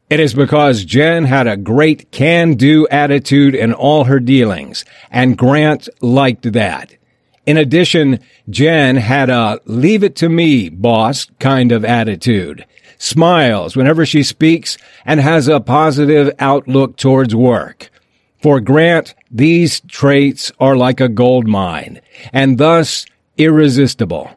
It is because Jen had a great can-do attitude in all her dealings, and Grant liked that. In addition, Jen had a leave-it-to-me, boss kind of attitude, smiles whenever she speaks, and has a positive outlook towards work. For Grant, these traits are like a gold mine, and thus irresistible.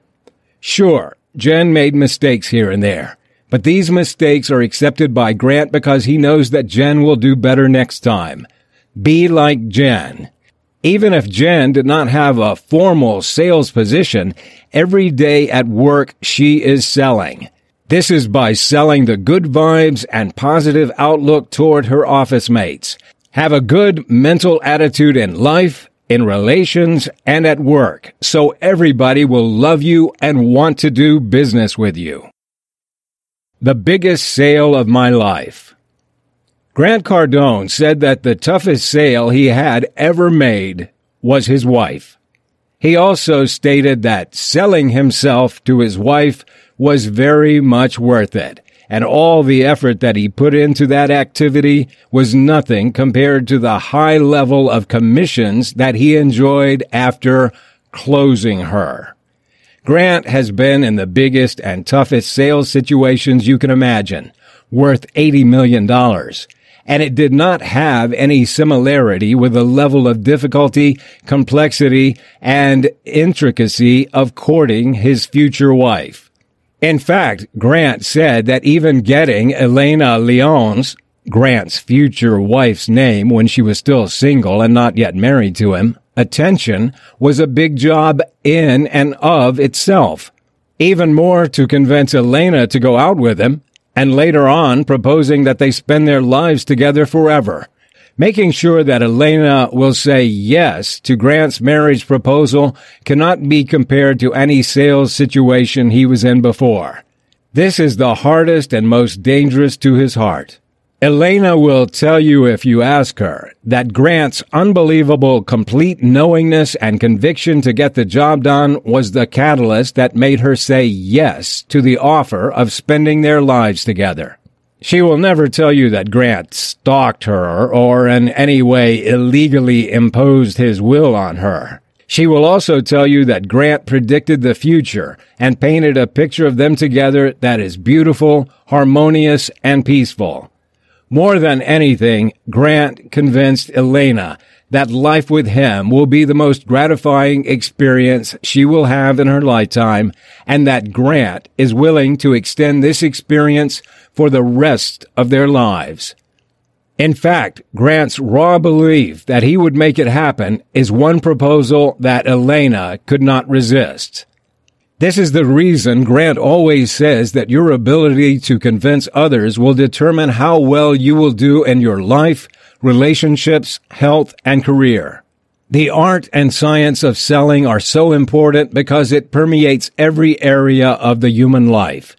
Sure, Jen made mistakes here and there, but these mistakes are accepted by Grant because he knows that Jen will do better next time. Be like Jen. Even if Jen did not have a formal sales position, every day at work she is selling. This is by selling the good vibes and positive outlook toward her office mates. Have a good mental attitude in life, in relations, and at work, so everybody will love you and want to do business with you. The biggest sale of my life. Grant Cardone said that the toughest sale he had ever made was his wife. He also stated that selling himself to his wife was very much worth it, and all the effort that he put into that activity was nothing compared to the high level of commissions that he enjoyed after closing her. Grant has been in the biggest and toughest sales situations you can imagine, worth $80 million, and it did not have any similarity with the level of difficulty, complexity, and intricacy of courting his future wife. In fact, Grant said that even getting Elena Leon's, Grant's future wife's name when she was still single and not yet married to him, attention was a big job in and of itself. Even more to convince Elena to go out with him, and later on proposing that they spend their lives together forever. Making sure that Elena will say yes to Grant's marriage proposal cannot be compared to any sales situation he was in before. This is the hardest and most dangerous to his heart. Elena will tell you if you ask her that Grant's unbelievable complete knowingness and conviction to get the job done was the catalyst that made her say yes to the offer of spending their lives together. She will never tell you that Grant stalked her or in any way illegally imposed his will on her. She will also tell you that Grant predicted the future and painted a picture of them together that is beautiful, harmonious, and peaceful. More than anything, Grant convinced Elena that life with him will be the most gratifying experience she will have in her lifetime, and that Grant is willing to extend this experience for the rest of their lives. In fact, Grant's raw belief that he would make it happen is one proposal that Elena could not resist. This is the reason Grant always says that your ability to convince others will determine how well you will do in your life, relationships, health, and career. The art and science of selling are so important because it permeates every area of the human life.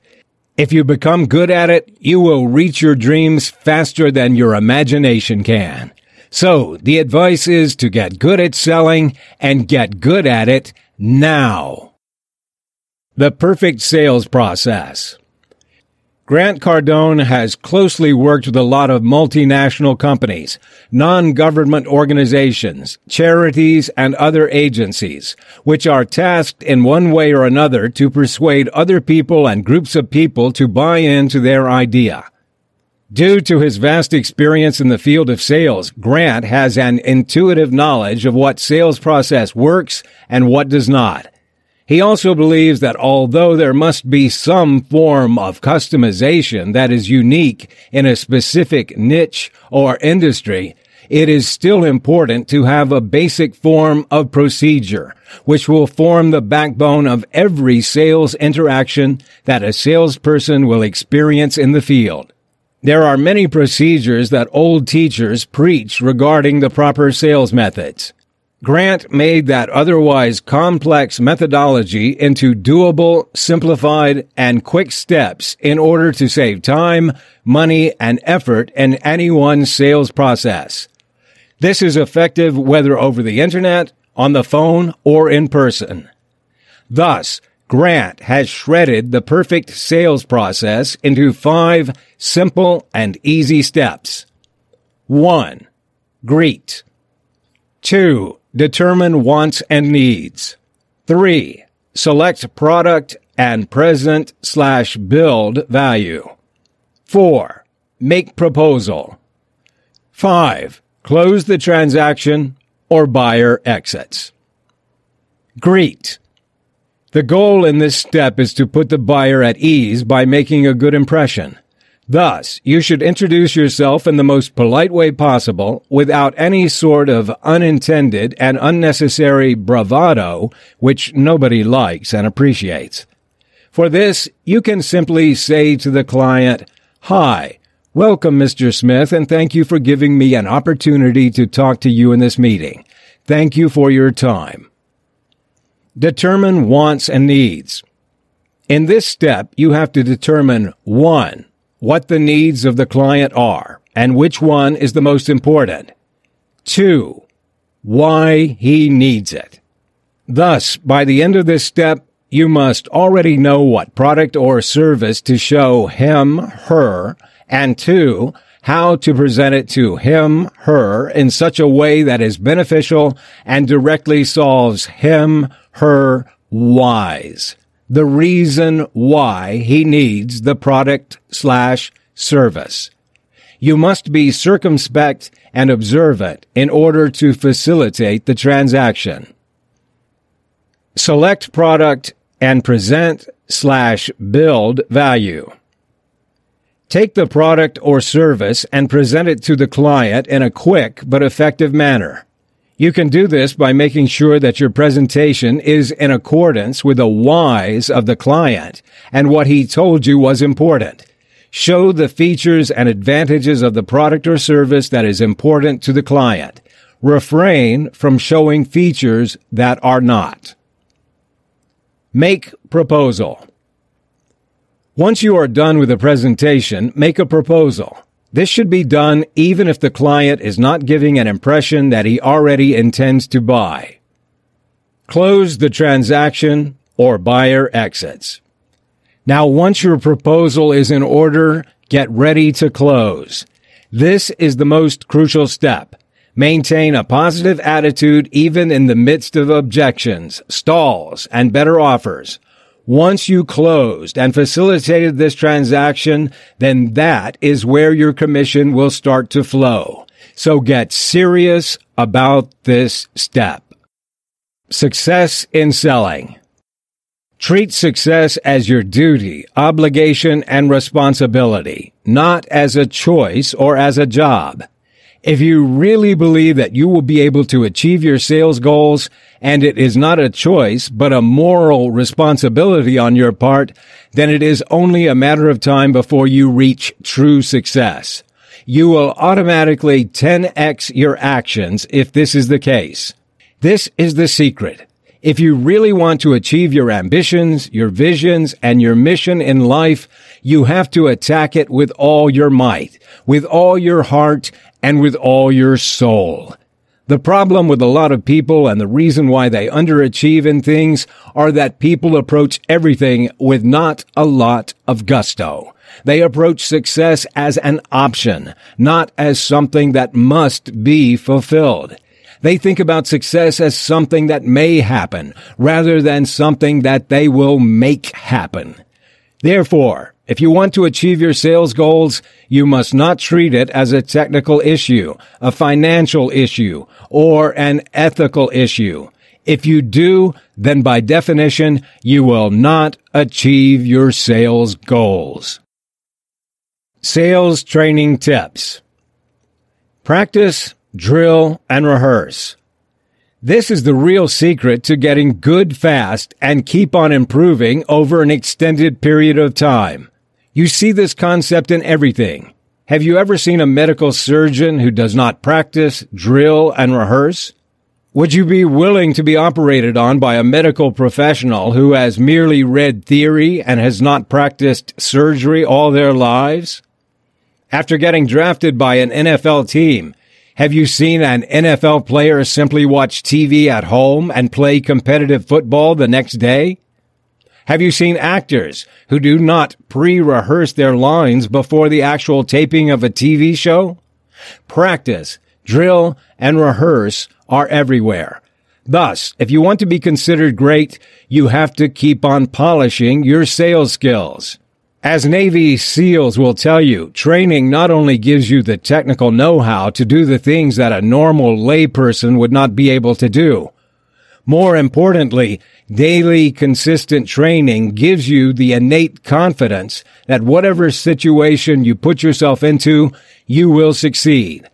If you become good at it, you will reach your dreams faster than your imagination can. So, the advice is to get good at selling and get good at it now. The perfect sales process. Grant Cardone has closely worked with a lot of multinational companies, non-government organizations, charities, and other agencies, which are tasked in one way or another to persuade other people and groups of people to buy into their idea. Due to his vast experience in the field of sales, Grant has an intuitive knowledge of what sales process works and what does not. He also believes that although there must be some form of customization that is unique in a specific niche or industry, it is still important to have a basic form of procedure, which will form the backbone of every sales interaction that a salesperson will experience in the field. There are many procedures that old teachers preach regarding the proper sales methods. Grant made that otherwise complex methodology into doable, simplified, and quick steps in order to save time, money, and effort in anyone's sales process. This is effective whether over the internet, on the phone, or in person. Thus, Grant has shredded the perfect sales process into 5 simple and easy steps. 1. Greet. 2. Determine wants and needs. 3. Select product and present/build value. 4. Make proposal. 5. Close the transaction or buyer exits. Greet. The goal in this step is to put the buyer at ease by making a good impression. Thus, you should introduce yourself in the most polite way possible without any sort of unintended and unnecessary bravado, which nobody likes and appreciates. For this, you can simply say to the client, "Hi, welcome, Mr. Smith, and thank you for giving me an opportunity to talk to you in this meeting. Thank you for your time." Determine wants and needs. In this step, you have to determine 1. What the needs of the client are, and which one is the most important. 2. Why he needs it. Thus, by the end of this step, you must already know what product or service to show him, her, and 2, how to present it to him, her, in such a way that is beneficial and directly solves him, her, whys. The reason why he needs the product/service. You must be circumspect and observant in order to facilitate the transaction. Select product and present/build value. Take the product or service and present it to the client in a quick but effective manner. You can do this by making sure that your presentation is in accordance with the whys of the client and what he told you was important. Show the features and advantages of the product or service that is important to the client. Refrain from showing features that are not. Make proposal. Once you are done with the presentation, make a proposal. This should be done even if the client is not giving an impression that he already intends to buy. Close the transaction or buyer exits. Now, once your proposal is in order, get ready to close. This is the most crucial step. Maintain a positive attitude even in the midst of objections, stalls, and better offers. Once you closed and facilitated this transaction, then that is where your commission will start to flow. So get serious about this step. Success in selling. Treat success as your duty, obligation, and responsibility, not as a choice or as a job. If you really believe that you will be able to achieve your sales goals, and it is not a choice but a moral responsibility on your part, then it is only a matter of time before you reach true success. You will automatically 10x your actions if this is the case. This is the secret. If you really want to achieve your ambitions, your visions, and your mission in life, you have to attack it with all your might, with all your heart, and with all your soul. The problem with a lot of people and the reason why they underachieve in things are that people approach everything with not a lot of gusto. They approach success as an option, not as something that must be fulfilled. They think about success as something that may happen, rather than something that they will make happen. Therefore, If you want to achieve your sales goals, you must not treat it as a technical issue, a financial issue, or an ethical issue. If you do, then by definition, you will not achieve your sales goals. Sales training tips. Practice, drill, and rehearse. This is the real secret to getting good fast and keep on improving over an extended period of time. You see this concept in everything. Have you ever seen a medical surgeon who does not practice, drill, and rehearse? Would you be willing to be operated on by a medical professional who has merely read theory and has not practiced surgery all their lives? After getting drafted by an NFL team, have you seen an NFL player simply watch TV at home and play competitive football the next day? Have you seen actors who do not pre-rehearse their lines before the actual taping of a TV show? Practice, drill, and rehearse are everywhere. Thus, if you want to be considered great, you have to keep on polishing your sales skills. As Navy SEALs will tell you, training not only gives you the technical know-how to do the things that a normal layperson would not be able to do. More importantly, daily consistent training gives you the innate confidence that whatever situation you put yourself into, you will succeed.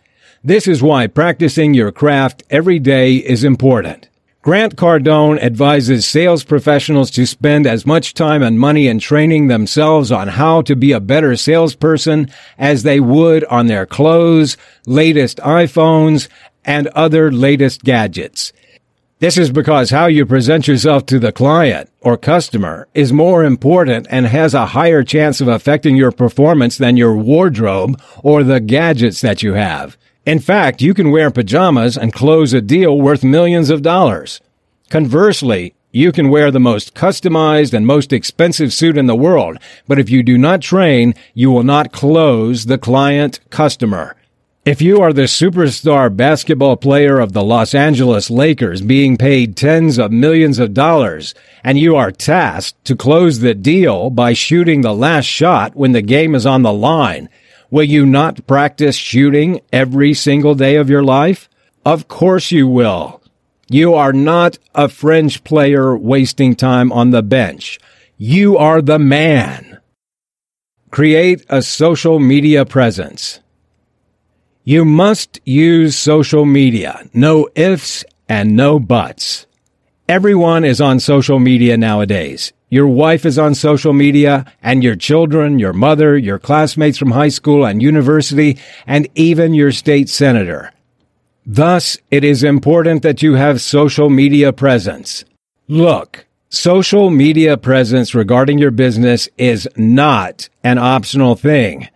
This is why practicing your craft every day is important. Grant Cardone advises sales professionals to spend as much time and money in training themselves on how to be a better salesperson as they would on their clothes, latest iPhones, and other latest gadgets. This is because how you present yourself to the client or customer is more important and has a higher chance of affecting your performance than your wardrobe or the gadgets that you have. In fact, you can wear pajamas and close a deal worth millions of dollars. Conversely, you can wear the most customized and most expensive suit in the world, but if you do not train, you will not close the client customer. If you are the superstar basketball player of the Los Angeles Lakers being paid tens of millions of dollars, and you are tasked to close the deal by shooting the last shot when the game is on the line, will you not practice shooting every single day of your life? Of course you will. You are not a fringe player wasting time on the bench. You are the man. Create a social media presence. You must use social media. No ifs and no buts. Everyone is on social media nowadays. Your wife is on social media, and your children, your mother, your classmates from high school and university, and even your state senator. Thus, it is important that you have social media presence. Look, social media presence regarding your business is not an optional thing.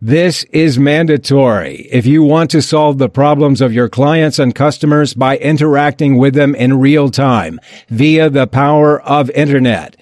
This is mandatory if you want to solve the problems of your clients and customers by interacting with them in real time via the power of internet.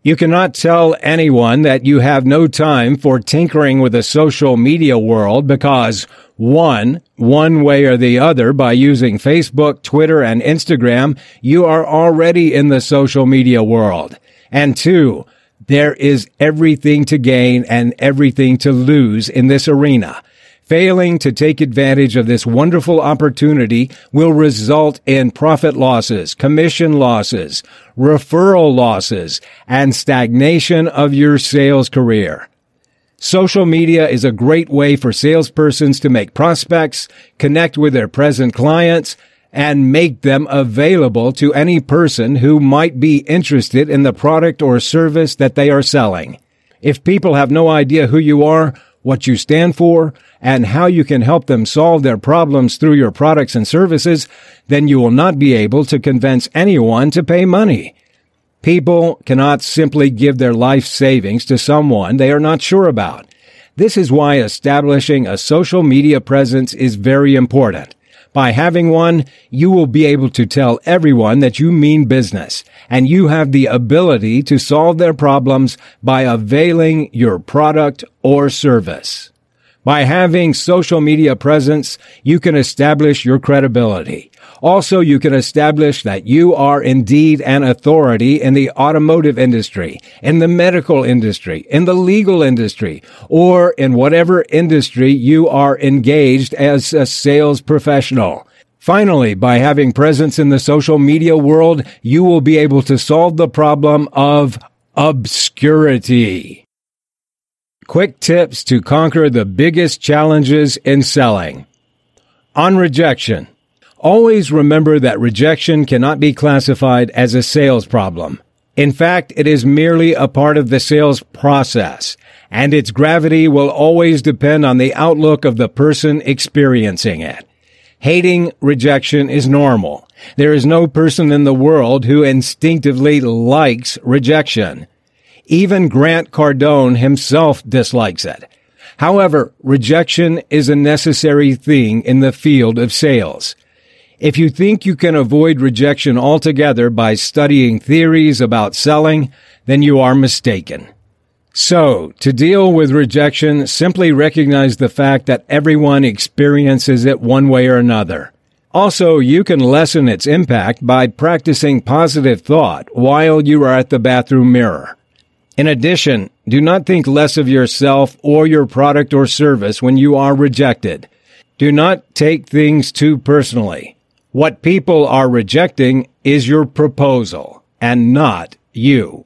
You cannot tell anyone that you have no time for tinkering with the social media world because, one way or the other, by using Facebook, Twitter, and Instagram, you are already in the social media world. And two, there is everything to gain and everything to lose in this arena. Failing to take advantage of this wonderful opportunity will result in profit losses, commission losses, referral losses, and stagnation of your sales career. Social media is a great way for salespersons to make prospects, connect with their present clients, and make them available to any person who might be interested in the product or service that they are selling. If people have no idea who you are, what you stand for, and how you can help them solve their problems through your products and services, then you will not be able to convince anyone to pay money. People cannot simply give their life savings to someone they are not sure about. This is why establishing a social media presence is very important. By having one, you will be able to tell everyone that you mean business, and you have the ability to solve their problems by availing your product or service. By having social media presence, you can establish your credibility. Also, you can establish that you are indeed an authority in the automotive industry, in the medical industry, in the legal industry, or in whatever industry you are engaged as a sales professional. Finally, by having presence in the social media world, you will be able to solve the problem of obscurity. Quick tips to conquer the biggest challenges in selling. On rejection. Always remember that rejection cannot be classified as a sales problem. In fact, it is merely a part of the sales process, and its gravity will always depend on the outlook of the person experiencing it. Hating rejection is normal. There is no person in the world who instinctively likes rejection. Even Grant Cardone himself dislikes it. However, rejection is a necessary thing in the field of sales. If you think you can avoid rejection altogether by studying theories about selling, then you are mistaken. So, to deal with rejection, simply recognize the fact that everyone experiences it one way or another. Also, you can lessen its impact by practicing positive thought while you are at the bathroom mirror. In addition, do not think less of yourself or your product or service when you are rejected. Do not take things too personally. What people are rejecting is your proposal, and not you.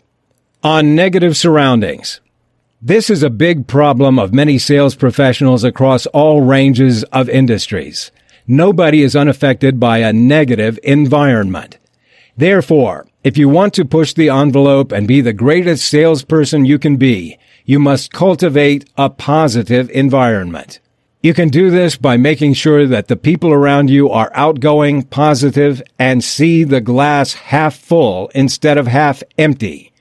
On negative surroundings. This is a big problem of many sales professionals across all ranges of industries. Nobody is unaffected by a negative environment. Therefore, if you want to push the envelope and be the greatest salesperson you can be, you must cultivate a positive environment. You can do this by making sure that the people around you are outgoing, positive, and see the glass half full instead of half empty.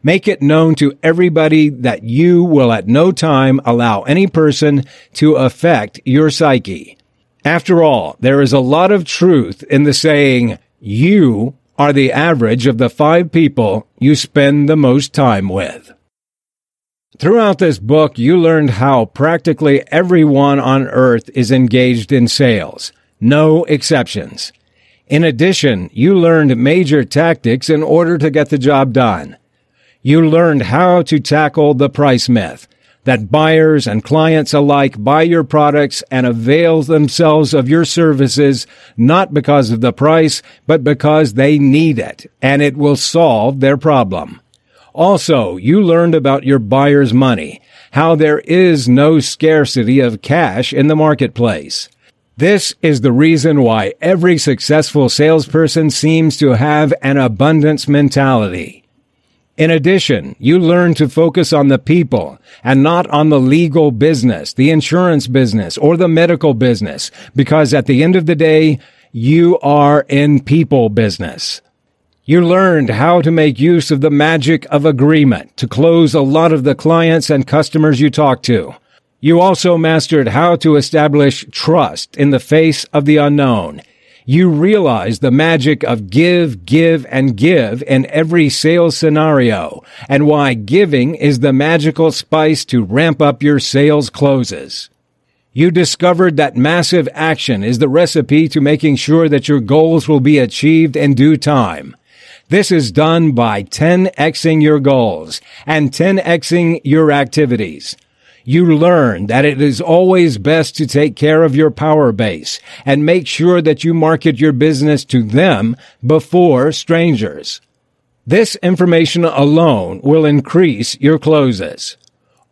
Make it known to everybody that you will at no time allow any person to affect your psyche. After all, there is a lot of truth in the saying, you are the average of the 5 people you spend the most time with. Throughout this book, you learned how practically everyone on earth is engaged in sales. No exceptions. In addition, you learned major tactics in order to get the job done. You learned how to tackle the price myth, that buyers and clients alike buy your products and avail themselves of your services not because of the price, but because they need it, and it will solve their problem. Also, you learned about your buyer's money, how there is no scarcity of cash in the marketplace. This is the reason why every successful salesperson seems to have an abundance mentality. In addition, you learn to focus on the people and not on the legal business, the insurance business, or the medical business, because at the end of the day, you are in people business. You learned how to make use of the magic of agreement to close a lot of the clients and customers you talk to. You also mastered how to establish trust in the face of the unknown. You realize the magic of give, and give in every sales scenario, and why giving is the magical spice to ramp up your sales closes. You discovered that massive action is the recipe to making sure that your goals will be achieved in due time. This is done by 10xing your goals and 10xing your activities. You learn that it is always best to take care of your power base and make sure that you market your business to them before strangers. This information alone will increase your closes.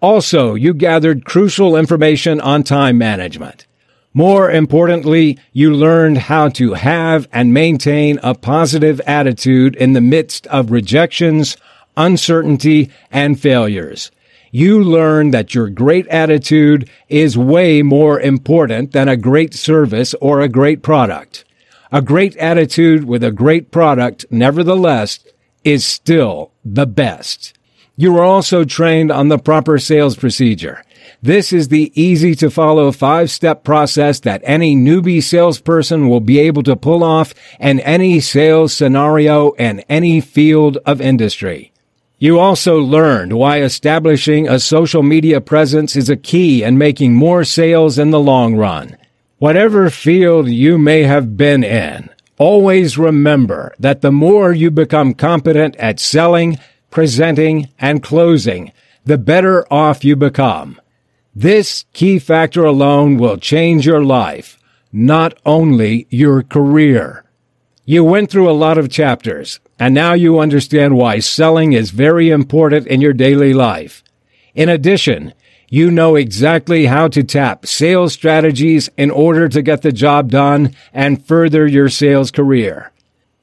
Also, you gathered crucial information on time management. More importantly, you learned how to have and maintain a positive attitude in the midst of rejections, uncertainty, and failures. You learned that your great attitude is way more important than a great service or a great product. A great attitude with a great product, nevertheless, is still the best. You are also trained on the proper sales procedure. This is the easy-to-follow 5-step process that any newbie salesperson will be able to pull off in any sales scenario in any field of industry. You also learned why establishing a social media presence is a key in making more sales in the long run. Whatever field you may have been in, Always remember that the more you become competent at selling, presenting, and closing, the better off you become. This key factor alone will change your life, not only your career. You went through a lot of chapters, and now you understand why selling is very important in your daily life. In addition, you know exactly how to tap sales strategies in order to get the job done and further your sales career.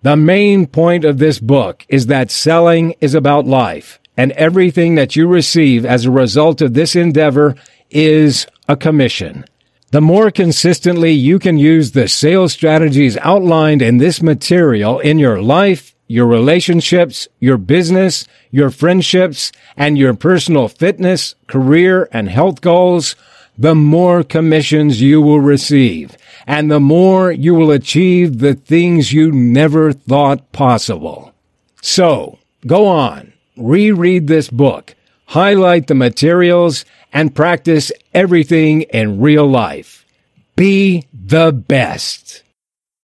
The main point of this book is that selling is about life, and everything that you receive as a result of this endeavor is a commission. The more consistently you can use the sales strategies outlined in this material in your life, your relationships, your business, your friendships, and your personal fitness, career, and health goals, the more commissions you will receive, and the more you will achieve the things you never thought possible. So, go on, reread this book, highlight the materials, and practice everything in real life. Be the best.